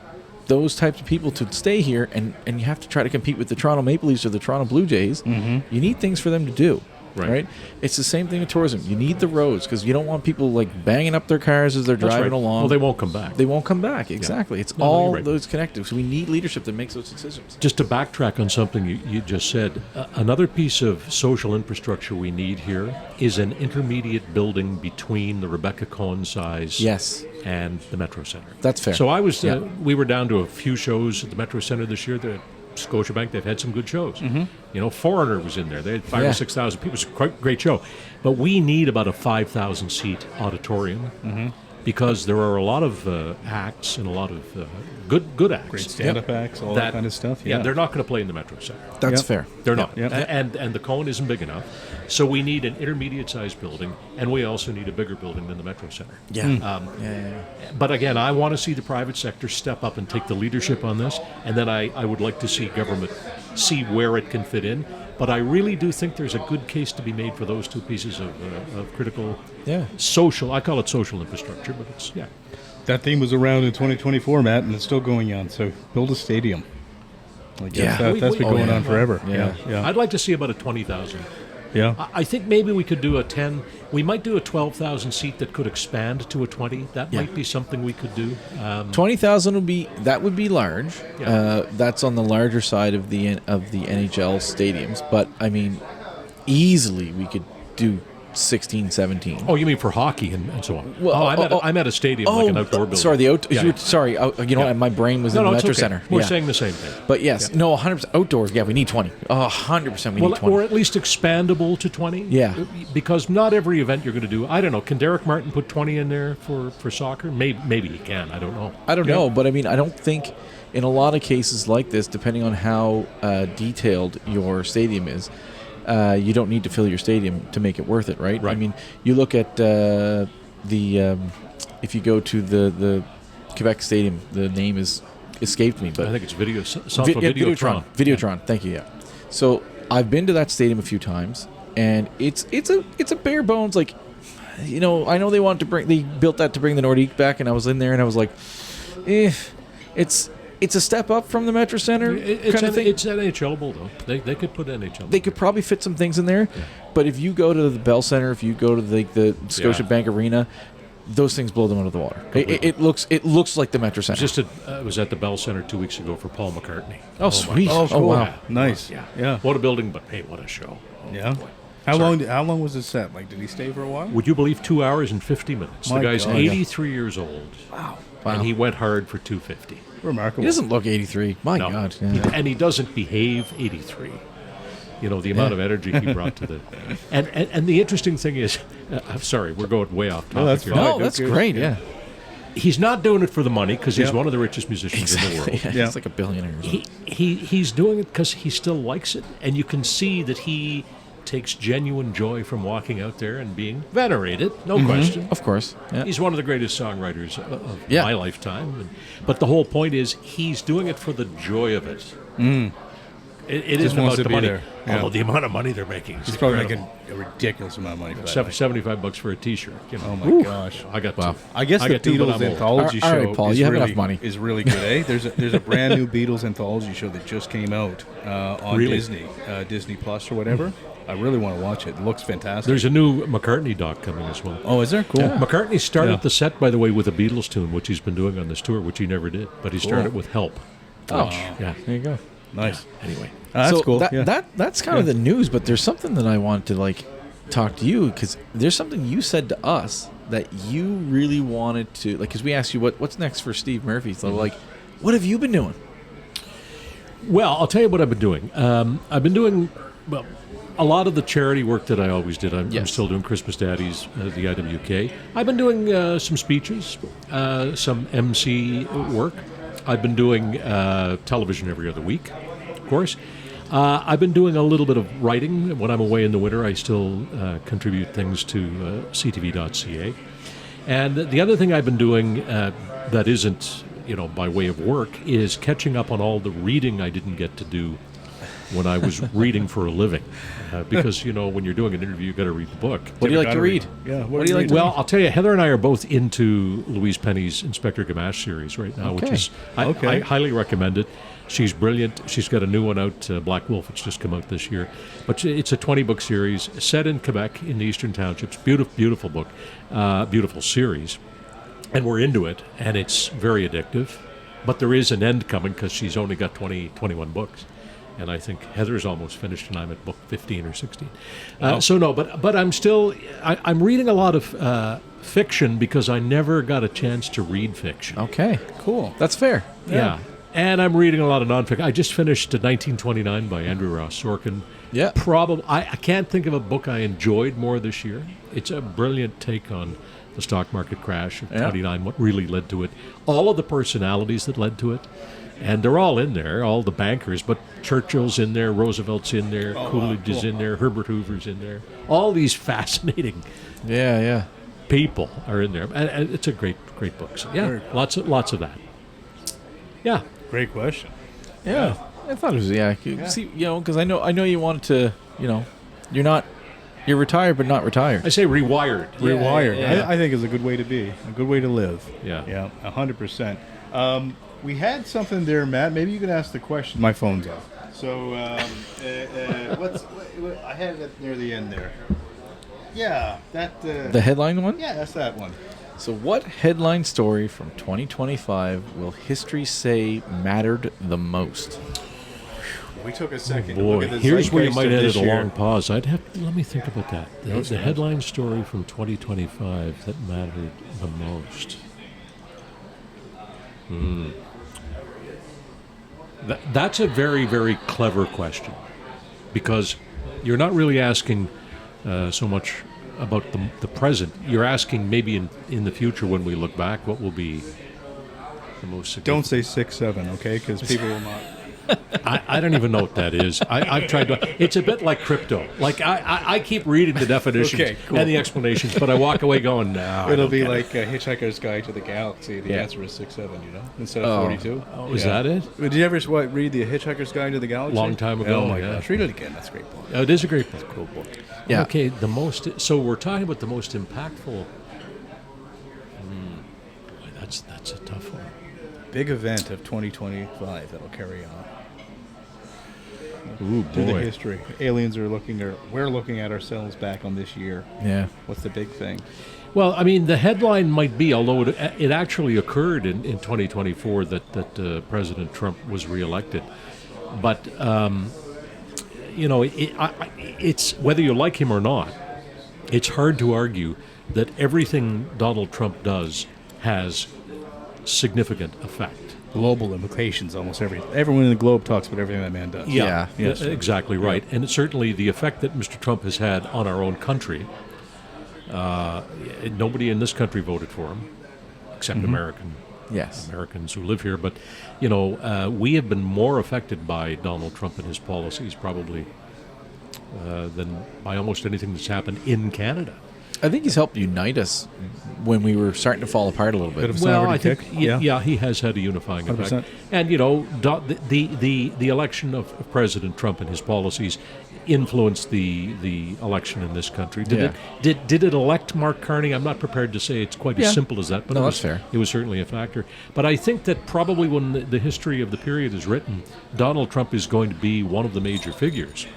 those types of people to stay here, and you have to try to compete with the Toronto Maple Leafs or the Toronto Blue Jays, you need things for them to do. Right. It's the same thing with tourism. You need the roads because you don't want people like banging up their cars as they're That's driving right. along. Well, they won't come back. They won't come back. Exactly. It's No, all you're right. those connected. So we need leadership that makes those decisions. Just to backtrack on something you just said, another piece of social infrastructure we need here is an intermediate building between the Rebecca Cohen size Yes. and the Metro Center. That's fair. So I was, Yeah. we were down to a few shows at the Metro Center this year. The Scotiabank, they've had some good shows. Foreigner was in there. They had 5,000 Yeah. or 6,000 people. It was a great show. But we need about a 5,000 seat auditorium. Because there are a lot of acts and a lot of good acts. Great stand-up acts, all that kind of stuff. Yeah, they're not going to play in the Metro Center. That's Yep. fair. They're not. Yep. And the Cohen isn't big enough. So we need an intermediate-sized building, and we also need a bigger building than the Metro Center. Yeah. But again, I want to see the private sector step up and take the leadership on this, and then I would like to see government see where it can fit in. But I really do think there's a good case to be made for those two pieces of critical Yeah. social, I call it social infrastructure, but it's, yeah. That theme was around in 2024, Matt, and it's still going on. So build a stadium. Like Yeah. that's been going yeah. on forever. Yeah. Yeah. I'd like to see about a 20,000. Yeah. I think maybe we could do a 10. We might do a 12,000 seat that could expand to a 20. That Yeah. might be something we could do. 20,000 would be large. Yeah. That's on the larger side of the NHL stadiums, but I mean, easily we could do 16, 17. Oh, you mean for hockey and so on? Well, I'm at a stadium, like an outdoor building. Sorry, Yeah, yeah. sorry. My brain was in the it's Metro okay. Center. We're Yeah. saying the same thing. But yes, no, 100% outdoors. Yeah, we need 20. 100% we need 20. Or at least expandable to 20. Yeah. Because not every event you're going to do. I don't know. Can Derek Martin put 20 in there for soccer? Maybe he can. I don't know. I don't know, but I mean, I don't think in a lot of cases like this, depending on how detailed your stadium is, you don't need to fill your stadium to make it worth it, right? Right. I mean, you look at if you go to the Quebec stadium, the name is escaped me, but I think it's Videotron. Videotron. Thank you. Yeah. So I've been to that stadium a few times, and it's a bare bones, like, I know they built that to bring the Nordique back, and I was in there and I was like, it's a step up from the Metro Center kind of thing. It's NHLable though. They could put NHL. They could probably fit some things in there, but if you go to the Bell Center, if you go to the Scotiabank Arena, those things blow them out of the water. It looks like the Metro Center. I was at the Bell Center 2 weeks ago for Paul McCartney. Oh, sweet! Oh, cool. Wow, yeah. Nice. Yeah. What a building, but hey, what a show. Yeah. How long was the set? Like, did he stay for a while? Would you believe 2 hours and 50 minutes? My the guy's God. 83 years old. wow. And he went hard for 250. Remarkable. He doesn't look 83. My No. God. Yeah. And he doesn't behave 83. The amount of energy he brought to the... And the interesting thing is... I'm sorry, we're going way off topic that's here. fine. No, that's good. great. Yeah. He's not doing it for the money because he's Yep. one of the richest musicians in the world. Yeah, he's like a billionaire. Or something. He's doing it because he still likes it, and you can see that he takes genuine joy from walking out there and being venerated, no question. Of course. Yeah. He's one of the greatest songwriters of Yeah. my lifetime. But the whole point is he's doing it for the joy of it. It Just isn't wants about to the be money. there. Yeah. Although the amount of money they're making is He's probably incredible. making a ridiculous amount of money for that. $75 for a T-shirt. Oh my gosh. I got Wow. two. I guess the got two, but Beatles I'm old. anthology All right, show Paul, is you have really, enough money. is really good, eh? There's a brand new Beatles anthology show that just came out on Really? Disney Plus or whatever. I really want to watch it. It looks fantastic. There's a new McCartney doc coming as well. Oh, is there? Cool. McCartney started Yeah. the set, by the way, with a Beatles tune, which he's been doing on this tour, which he never did. But he started with Help. Oh, Yeah. there you go. Nice. Anyway. That's so cool. That's kind of the news, but there's something that I want to talk to you, because there's something you said to us that you really wanted to, because we asked you what's next for Steve Murphy. So what have you been doing? Well, I'll tell you what I've been doing. I've been doing, a lot of the charity work that I always did. I'm Yes. still doing Christmas Daddies, the IWK. I've been doing some speeches, some MC work. I've been doing television every other week, of course. I've been doing a little bit of writing. When I'm away in the winter, I still contribute things to ctv.ca. And the other thing I've been doing that isn't, by way of work, is catching up on all the reading I didn't get to do when I was reading for a living. Because, when you're doing an interview, you've got to read the book. What do you like to read? Yeah. What do you like to Well, I'll tell you, Heather and I are both into Louise Penny's Inspector Gamache series right now, which Okay. is, I highly recommend it. She's brilliant. She's got a new one out, Black Wolf, which just come out this year. But it's a 20-book series set in Quebec in the Eastern Townships. Beautiful, beautiful book, beautiful series. And we're into it, and it's very addictive. But there is an end coming because she's only got 21 books. And I think Heather's almost finished, and I'm at book 15 or 16. But I'm still, I'm reading a lot of fiction because I never got a chance to read fiction. Okay, cool. That's fair. Yeah. And I'm reading a lot of nonfiction. I just finished 1929 by Andrew Ross Sorkin. Yeah. Probably, I can't think of a book I enjoyed more this year. It's a brilliant take on the stock market crash of 29, what really led to it, all of the personalities that led to it. And they're all in there, all the bankers, but Churchill's in there, Roosevelt's in there, Coolidge is in there, Herbert Hoover's in there. All these fascinating Yeah. people are in there. And it's a great book. So, yeah, lots of that. Yeah. Great question. Yeah. I thought it was See, because I know you wanted to, you're retired but not retired. I say rewired. Rewired. yeah. I think is a good way to be. A good way to live. Yeah. Yeah. 100%. We had something there, Matt. Maybe you can ask the question. My phone's off. So I had it near the end there. Yeah, that. The headline one? Yeah, that's that one. So what headline story from 2025 will history say mattered the most? We took a second. to look Boy, at the here's where you zeitgeist might of edit this a year. long pause. Let me think about that. The headline story from 2025 that mattered the most. That's a very, very clever question, because you're not really asking so much about the present. You're asking maybe in the future, when we look back, what will be the most significant. Don't say 6-7, okay? Because people will not. I don't even know what that is. I've tried to. It's a bit like crypto. Like I keep reading the definitions Okay, cool. and the explanations, but I walk away going, no. It'll be like a Hitchhiker's Guide to the Galaxy. The answer is 6-7, instead of 42. Oh, is that it? Did you ever read the Hitchhiker's Guide to the Galaxy? Long time ago. Oh my yeah. gosh, read it again. That's a great book. Oh, it is a great book. Cool book. Yeah. Okay, so we're talking about the most impactful. That's a tough one. Big event of 2025 that'll carry on Ooh, through the boy. history. Aliens are we're looking at ourselves back on this year. Yeah. What's the big thing? Well, I mean, the headline might be, although it actually occurred in 2024 that President Trump was reelected. But, it's whether you like him or not, it's hard to argue that everything Donald Trump does has significant effect. Global implications, almost everyone in the globe talks about everything that man does. Yeah. Yes. Exactly right. And it's certainly the effect that Mr. Trump has had on our own country. Nobody in this country voted for him, except Yes. Americans who live here. But, we have been more affected by Donald Trump and his policies probably than by almost anything that's happened in Canada. I think he's helped unite us when we were starting to fall apart a little bit. Bit of Well, I celebrity think, kick. yeah, he has had a unifying 100%. effect. And, the election of President Trump and his policies influenced the election in this country. Did it elect Mark Carney? I'm not prepared to say it's quite as simple as that, but No, it that's fair. It was certainly a factor. But I think that probably when the history of the period is written, Donald Trump is going to be one of the major figures.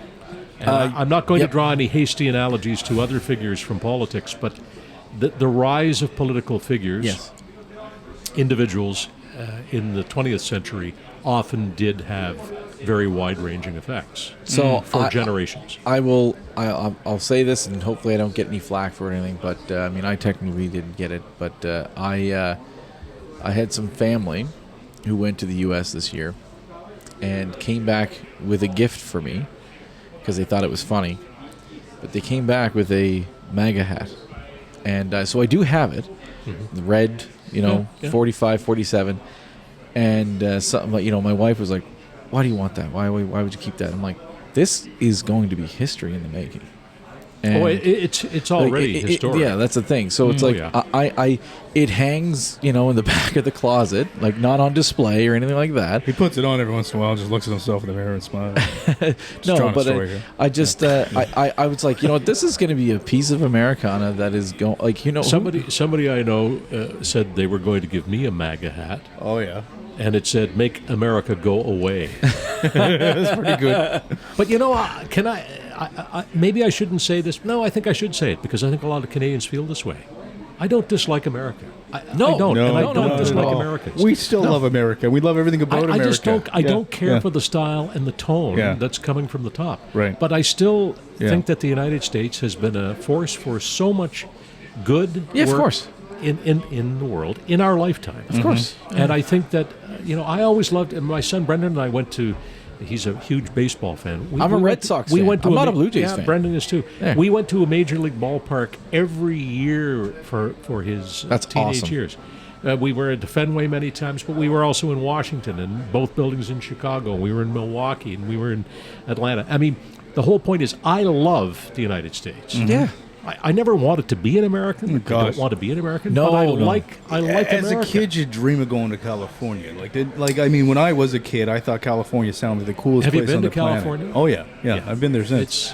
And I'm not going to draw any hasty analogies to other figures from politics, but the rise of political figures, individuals in the 20th century often did have very wide-ranging effects for generations. I'll say this, and hopefully I don't get any flack for anything, but I technically didn't get it, but I had some family who went to the U.S. this year and came back with a gift for me, because they thought it was funny, but they came back with a MAGA hat, and so I do have it, the red, 45, 47, and something like, my wife was like, "Why do you want that? Why would you keep that?" I'm like, "This is going to be history in the making." And it's already historic. Yeah, that's the thing. So it's it hangs, in the back of the closet, like not on display or anything like that. He puts it on every once in a while, just looks at himself in the mirror and smiles. No, but I just I was like, this is going to be a piece of Americana that is going, like, Somebody I know said they were going to give me a MAGA hat. Oh yeah. And it said, "Make America go away." That's pretty good. But can I maybe I shouldn't say this. No, I think I should say it, because I think a lot of Canadians feel this way. I don't dislike America. I don't dislike Americans. We still love America. We love everything about America. I just don't. I don't care for the style and the tone that's coming from the top. Right. But I still think that the United States has been a force for so much good work of course. in the world in our lifetime. Of course. And I think that I always loved. And my son Brendan and I went to. He's a huge baseball fan. I'm a Red Sox fan. I'm not a Blue Jays fan. Brendan is too. Yeah. We went to a major league ballpark every year for his teenage years. We were at Fenway many times, but we were also in Washington and both buildings in Chicago. We were in Milwaukee and we were in Atlanta. I mean, the whole point is I love the United States. Mm-hmm. Yeah. I never wanted to be an American. I don't want to be an American. No, but I no. like America. As a kid, you dream of going to California. When I was a kid, I thought California sounded the coolest Have you place been on to the planet. California? Oh yeah. I've been there since.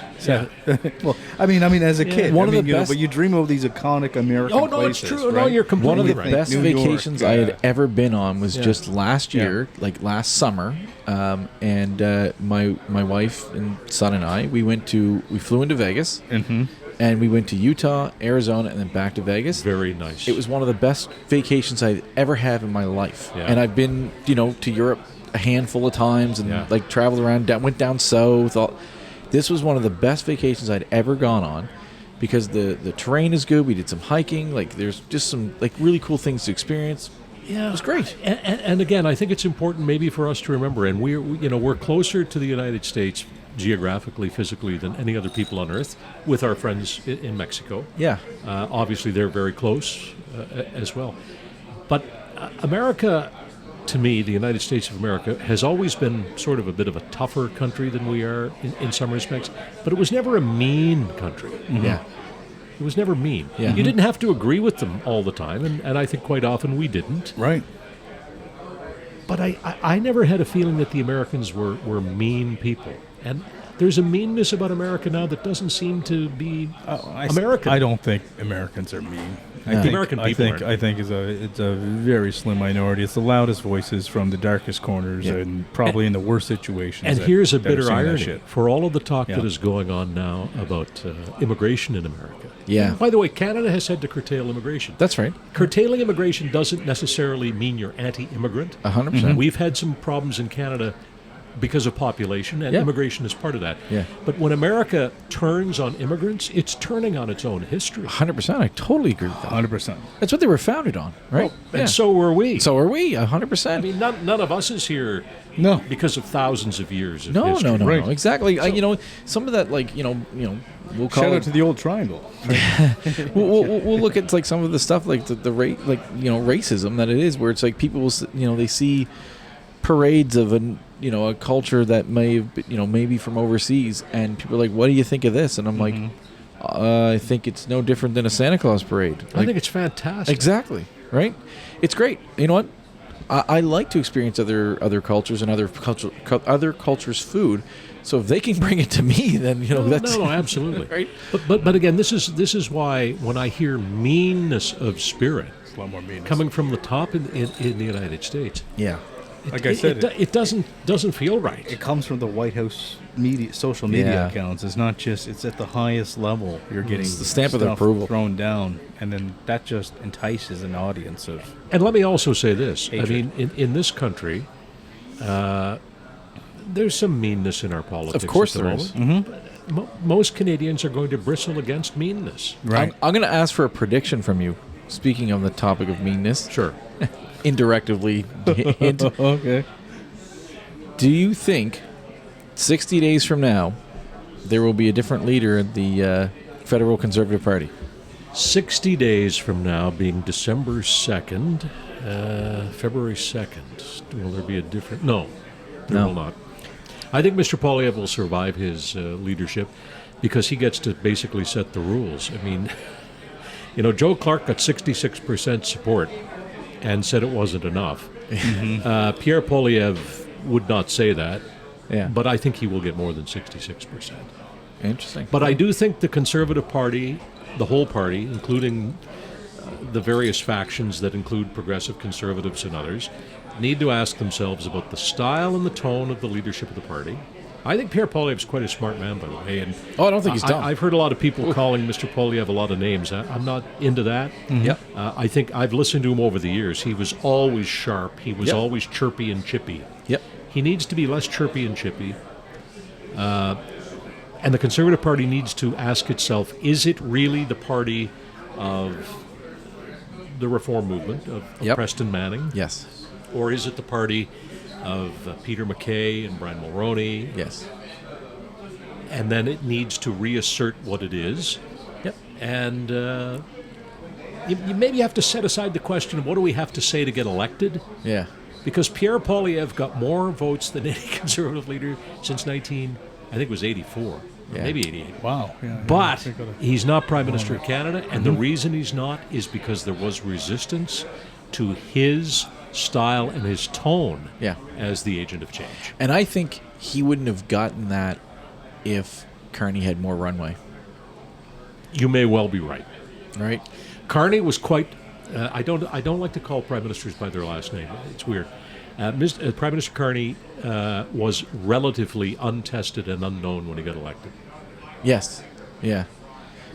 Well, as a kid, One of the best. but you dream of these iconic American places. Oh no, it's true. Right? No, you're completely One of the right. best New York, vacations I had ever been on was just last year, like last summer, and my wife and son and I, we flew into Vegas, and we went to Utah, Arizona, and then back to Vegas. Very nice. It was one of the best vacations I've ever had in my life, and I've been to Europe a handful of times and traveled around, went down south. This was one of the best vacations I'd ever gone on, because the terrain is good. We did some hiking. Like, there's just some really cool things to experience. Yeah, it was great. And again, I think it's important maybe for us to remember, and we're closer to the United States geographically, physically, than any other people on Earth, with our friends in Mexico. Yeah. Obviously, they're very close as well. But America, to me, the United States of America has always been sort of a bit of a tougher country than we are in some respects, but it was never a mean country. Yeah. It was never mean. Yeah. You didn't have to agree with them all the time, and I think quite often we didn't. Right. But I never had a feeling that the Americans were mean people. And there's a meanness about America now that doesn't seem to be American. I don't think Americans are mean. American people aren't. I think it's a very slim minority. It's the loudest voices from the darkest corners and probably in the worst situations. And here's a that have bitter seen that irony shit. for all of the talk that is going on now about immigration in America. Yeah. By the way, Canada has had to curtail immigration. That's right. Curtailing immigration doesn't necessarily mean you're anti-immigrant. 100%. We've had some problems in Canada because of population, and immigration is part of that. Yeah. But when America turns on immigrants, it's turning on its own history. 100%. I totally agree with that. 100%. That's what they were founded on, right? And so were we. So are we, 100%. I mean, none of us is here because of thousands of years of history. No. Exactly. So, some of that, like, we'll call Shout it, out to the old triangle. we'll look at like some of the stuff like the racism that it is, where it's like people will, they see parades of a culture that may have, maybe from overseas, and people are like, what do you think of this? And I'm like, I think it's no different than a Santa Claus parade. I think it's fantastic. Exactly. Right? It's great. You know what? I like to experience other cultures and other cultures' food. So if they can bring it to me, then that's no, absolutely. Right? But again, this is why when I hear meanness of spirit It's a lot more meanness. coming from the top in the United States, Like I said, it doesn't feel right. it comes from the White House social media accounts. It's not just, it's at the highest level. You're getting the stamp of stuff approval thrown down, and then that just entices an audience of. And let me also say this. Hatred. I mean, in this country, there's some meanness in our politics. Of course at the there is. moment. Most Canadians are going to bristle against meanness. Right. I'm going to ask for a prediction from you. Speaking on the topic of meanness, Sure. indirectly hint. Okay. Do you think 60 days from now there will be a different leader in the Federal Conservative Party? 60 days from now, being December 2nd, February 2nd, will there be a different... No, there will not. I think Mr. Poilievre will survive his leadership because he gets to basically set the rules. I mean, Joe Clark got 66% support and said it wasn't enough. Pierre Poilievre would not say that, but I think he will get more than 66%. Interesting. But I do think the Conservative Party, the whole party, including the various factions that include progressive conservatives and others, need to ask themselves about the style and the tone of the leadership of the party. I think Pierre Poilievre is quite a smart man, by the way. And I don't think he's dumb. I've heard a lot of people calling Mr. Poilievre a lot of names. I'm not into that. Yep. I think I've listened to him over the years. He was always sharp. He was always chirpy and chippy. Yep. He needs to be less chirpy and chippy. And the Conservative Party needs to ask itself, is it really the party of the reform movement, of Preston Manning? Yes. Or is it the party of Peter MacKay and Brian Mulroney? Yes. And then it needs to reassert what it is. Yep. And you maybe have to set aside the question of what do we have to say to get elected? Yeah. Because Pierre Poilievre got more votes than any Conservative leader since 84, Yeah. maybe 88. Wow. But he's not Prime Minister of Canada, and the reason he's not is because there was resistance to his style and his tone as the agent of change. And I think he wouldn't have gotten that if Carney had more runway. You may well be right. Right? Carney was quite... I don't like to call prime ministers by their last name. It's weird. Prime Minister Carney was relatively untested and unknown when he got elected. Yes. Yeah.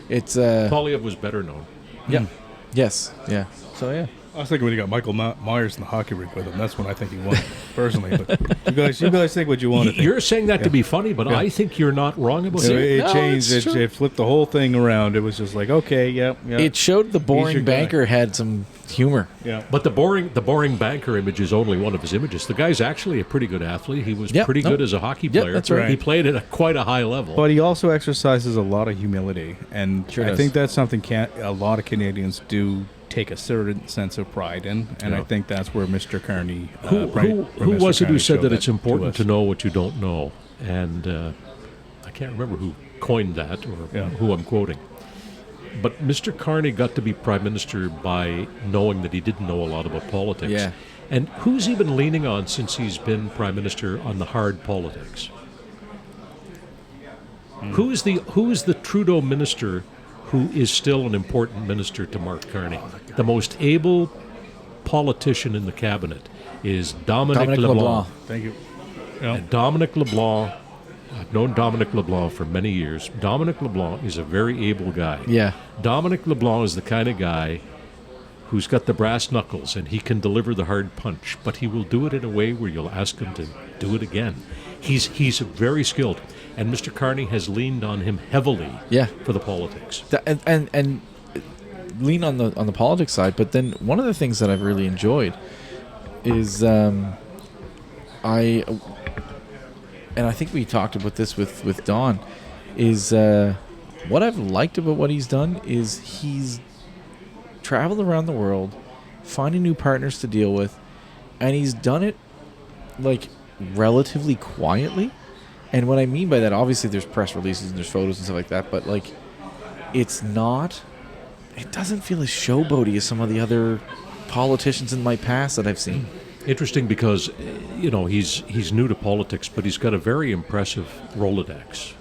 It's... Poilievre was better known. Yeah. Yes. Yeah. So, yeah. I was thinking when you got Michael Myers in the hockey rink with him, that's when I think he won, personally. But you guys think what you want to think. You're saying that to be funny, but I think you're not wrong about it. It changed. It flipped the whole thing around. It was just like, okay, yep. It showed the boring banker had some humor. Yeah. But the boring banker image is only one of his images. The guy's actually a pretty good athlete. He was pretty good as a hockey player. That's right. He played at quite a high level. But he also exercises a lot of humility, and Sure I does. think that's something a lot of Canadians do take a certain sense of pride in, and I think that's where Mr. Carney. Who Mr. was it who Carney said showed that it's important us. to know what you don't know? And I can't remember who coined that or who I'm quoting. But Mr. Carney got to be Prime Minister by knowing that he didn't know a lot about politics. Yeah. And who's he been leaning on since he's been Prime Minister on the hard politics? Who is the Trudeau minister who is still an important minister to Mark Carney? The most able politician in the cabinet is Dominic LeBlanc. Thank you. And Dominic LeBlanc, I've known Dominic LeBlanc for many years. Dominic LeBlanc is a very able guy. Yeah. Dominic LeBlanc is the kind of guy who's got the brass knuckles and he can deliver the hard punch, but he will do it in a way where you'll ask him to do it again. He's very skilled, and Mr. Carney has leaned on him heavily for the politics. And lean on the politics side, but then one of the things that I've really enjoyed is I think we talked about this with Don, is what I've liked about what he's done is he's traveled around the world, finding new partners to deal with, and he's done it like relatively quietly. And what I mean by that, obviously there's press releases and there's photos and stuff like that, but like it doesn't feel as showboaty as some of the other politicians in my past that I've seen. Interesting because, he's new to politics, but he's got a very impressive Rolodex.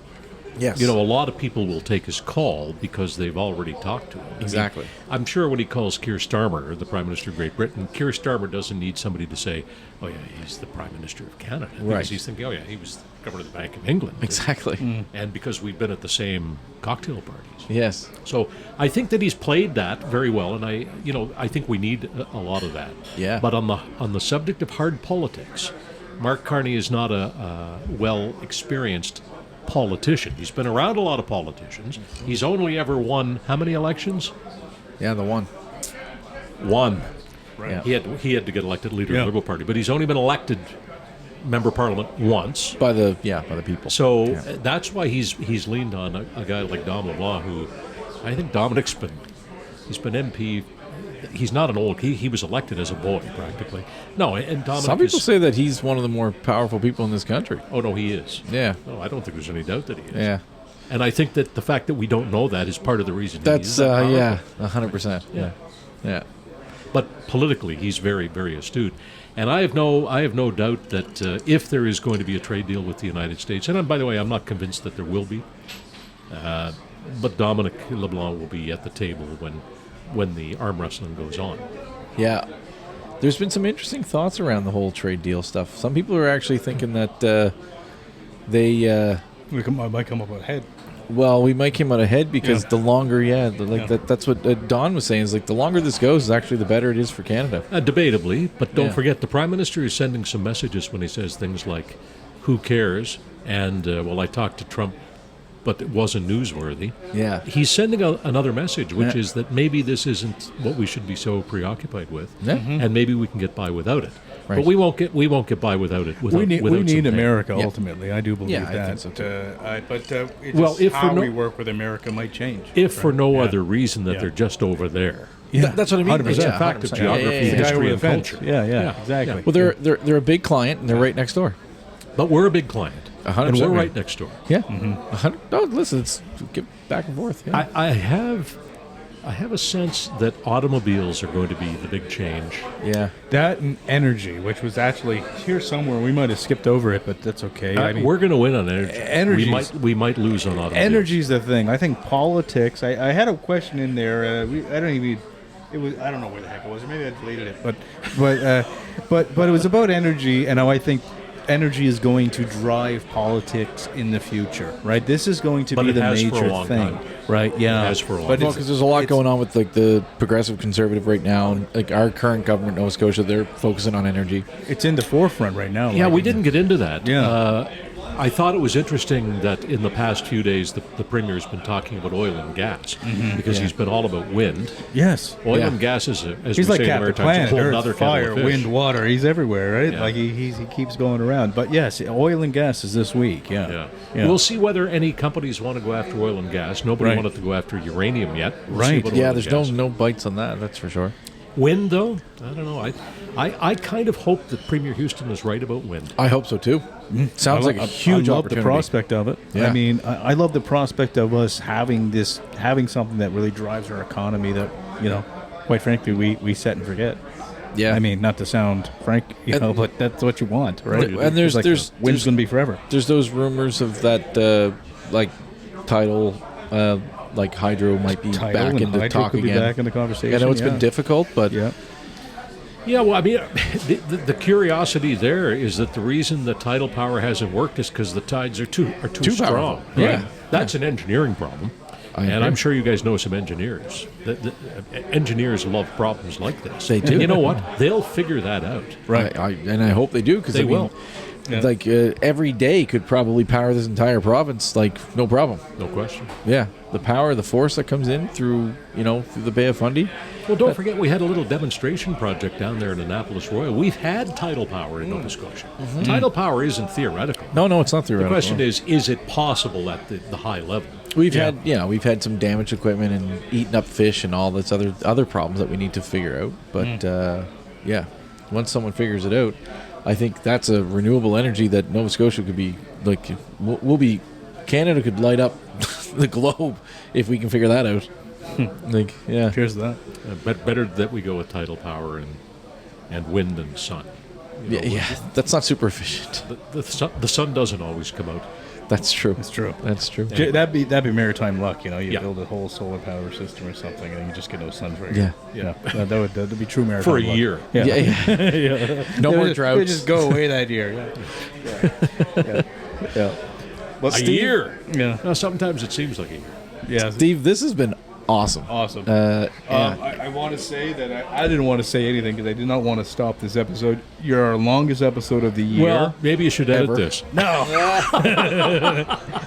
Yes. A lot of people will take his call because they've already talked to him. Exactly. I'm sure when he calls Keir Starmer, the Prime Minister of Great Britain, Keir Starmer doesn't need somebody to say, oh, yeah, he's the Prime Minister of Canada. Right. Because he's thinking, oh, yeah, he was the Governor of the Bank of England. Exactly. And because we've been at the same cocktail parties. Yes. So I think that he's played that very well, and I think we need a lot of that. Yeah. But on the subject of hard politics, Mark Carney is not a well-experienced politician. He's been around a lot of politicians. He's only ever won how many elections? Yeah, the one. One. Right. Yeah. He had to get elected leader of the Liberal Party, but he's only been elected member of Parliament once. By the people. So that's why he's leaned on a guy like Dom LeBlanc, who I think Dominic's been MP. He's not an old. He was elected as a boy practically. No, and Dominic. Some people say that he's one of the more powerful people in this country. Oh no, he is. Yeah. No, I don't think there's any doubt that he is. Yeah. And I think that the fact that we don't know that is part of the reason. That's he is that powerful. 100%. Yeah. Yeah. But politically, he's very, very astute. And I have no doubt that if there is going to be a trade deal with the United States, and by the way, I'm not convinced that there will be, but Dominic LeBlanc will be at the table when the arm wrestling goes on. Yeah. There's been some interesting thoughts around the whole trade deal stuff. Some people are actually thinking that We might come up ahead. well, we might come out ahead because the longer, that's what Don was saying, is like the longer this goes, actually the better it is for Canada. Debatably, but don't forget, the Prime Minister is sending some messages when he says things like, who cares? And, I talked to Trump, but it wasn't newsworthy. Yeah. He's sending another message, which is that maybe this isn't what we should be so preoccupied with, and maybe we can get by without it. Right. But we won't get by without it. We need some America pain. ultimately. I do believe Yeah, I that. think so But if how for no- we work with America might change. If for no Yeah. other reason that Yeah. they're just over there. Yeah, That's what I mean. 100%. It's Yeah, a fact of 100%. geography, Yeah, yeah, yeah. The guy history, over and the fence. culture. Yeah, exactly. Well, they're a big client and they're right next door. But we're a big client, 100%. and we're right next door. Yeah. No, listen, it's get back and forth. Yeah. I have a sense that automobiles are going to be the big change. Yeah. That and energy, which was actually here somewhere. We might have skipped over it, but that's okay. We're going to win on energy. Energy's- We might lose on automobiles. Energy's the thing. I think politics. I had a question in there. I don't even. It was. I don't know where the heck it was. Or maybe I deleted it. But it was about energy, and how I think energy is going to drive politics in the future. Right. This is going to But be it the has for a major long thing. time. Right. Yeah. It has for a long But time. Well, because there's a lot going on with like the progressive conservative right now, and like our current government, Nova Scotia, they're focusing on energy. It's in the forefront right now. Yeah, like, we didn't get into that. Yeah. I thought it was interesting that in the past few days the Premier's been talking about oil and gas because he's been all about wind. Yes. Oil and gas is, as he's we like say in Captain Maritime, a Planet, whole Earth, other fire, wind, water. He's everywhere, right? Yeah. Like he keeps going around. But yes, oil and gas is this week. Yeah. We'll see whether any companies want to go after oil and gas. Nobody wanted to go after uranium yet. We'll see about oil and there's gas. no bites on that. That's for sure. Wind, though, I don't know. I kind of hope that Premier Houston is right about wind. I hope so too. Sounds like a huge I love opportunity. the prospect of it. Yeah. I mean, I love the prospect of us having something that really drives our economy. That quite frankly, we set and forget. Yeah. I mean, not to sound frank, but that's what you want, right? And there's wind's going to be forever. There's those rumors of that like tidal. Like hydro might be back into talk again. Back in the conversation. I know it's been difficult, but Yeah, well, I mean, the curiosity there is that the reason the tidal power hasn't worked is because the tides are too strong. powerful. Yeah. That's an engineering problem. I agree. I'm sure you guys know some engineers. Engineers love problems like this. They do. And you know what? They'll figure that out. right. I hope they do because They will. Yeah. Like every day could probably power this entire province, like no problem. No question. Yeah, the power, the force that comes in through the Bay of Fundy. Well, don't forget we had a little demonstration project down there in Annapolis Royal. We've had tidal power in Nova Scotia. Tidal power isn't theoretical. No, it's not theoretical. The question is it possible at the high level? We've had some damaged equipment and eaten up fish and all this other problems that we need to figure out. But once someone figures it out, I think that's a renewable energy that Nova Scotia could be like. Canada could light up the globe if we can figure that out. Cheers to that. But better that we go with tidal power and wind and sun. That's not super efficient. The sun doesn't always come out. That's true. It's true. That's true. Yeah. That'd be maritime luck, You build a whole solar power system or something, and you just get no sun for a year. Yeah. That'd be true maritime For a luck. year. Yeah. No more They droughts. just go away that year. Yeah. But A year. Yeah. Well, sometimes it seems like a year. Yeah. Steve, this has been awesome. Awesome. Yeah. I want to say that I didn't want to say anything because I did not want to stop this episode. You're our longest episode of the year. Well, maybe you should edit Ever. this. No,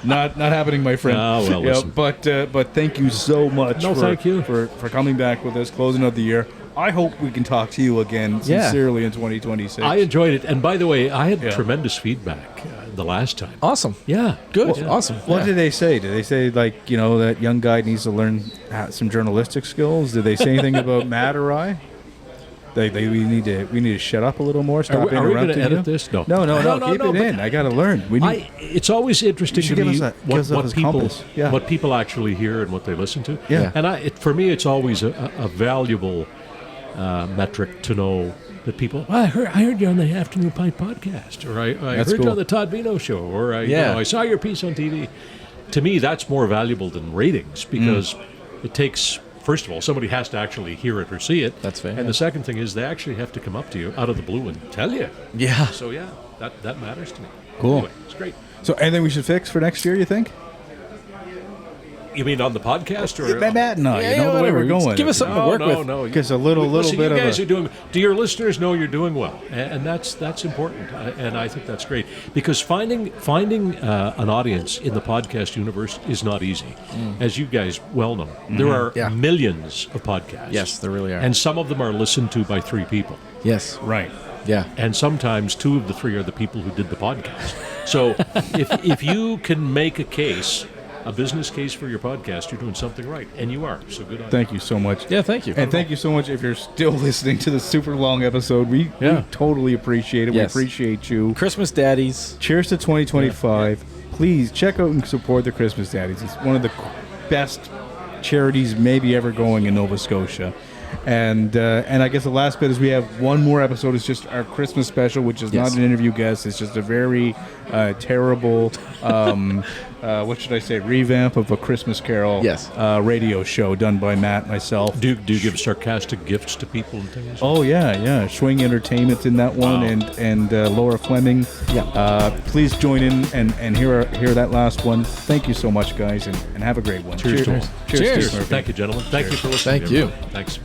not happening, my friend. Oh, well, listen. But thank you so much. Thank you for coming back with us, closing out the year. I hope we can talk to you again sincerely in 2026. I enjoyed it. And by the way, I had tremendous feedback the last time. Awesome. Yeah. Good. Yeah. Awesome. What did they say? Did they say that young guy needs to learn some journalistic skills? Did they say anything about Matt or I? We need to shut up a little more. Stop Are we interrupting going to edit you. this? No. No. Keep it in. I got to learn. It's always interesting You should to give me us give us a compass. Yeah. what people actually hear and what they listen to. Yeah. And for me, it's always a valuable metric to know that people. Well, I heard you on the Afternoon Pint podcast, or I heard you cool. on the Todd Vino show, or I saw your piece on TV. To me, that's more valuable than ratings because it takes. First of all, somebody has to actually hear it or see it. That's fair. And the second thing is they actually have to come up to you out of the blue and tell you. Yeah. So that matters to me. Cool. Anyway, it's great. So anything we should fix for next year? You think? You mean on the podcast or Matt and I, Yeah, the way whatever. we're going. Give us something to work with. No, Because a little Listen, bit you of guys a. are doing. Do your listeners know you're doing well, and that's important, and I think that's great because finding an audience in the podcast universe is not easy, as you guys well know. There are millions of podcasts. Yes, there really are. and some of them are listened to by 3 people, Yes. Right. Yeah. and sometimes 2 of the 3 are the people who did the podcast. So if you can make a business case for your podcast, you're doing something right, and you are. So good on you. Thank you so much. Yeah, thank you. And thank you so much if you're still listening to the super long episode. We totally appreciate it. Yes. We appreciate you. Christmas Daddies. Cheers to 2025. Please check out and support the Christmas Daddies. It's one of the best charities maybe ever going in Nova Scotia. And I guess the last bit is we have one more episode. It's just our Christmas special, which is not an interview guest. It's just a very terrible, what should I say, revamp of a Christmas Carol radio show done by Matt, myself. Do you give sarcastic gifts to people and things? Oh, yeah. Swing Entertainment's in that one, and Laura Fleming. Yeah. Please join in and hear that last one. Thank you so much, guys, and have a great one. Cheers to all. Cheers. Cheers. Murphy. Thank you, gentlemen. Thank you for listening. Thank you. Thanks.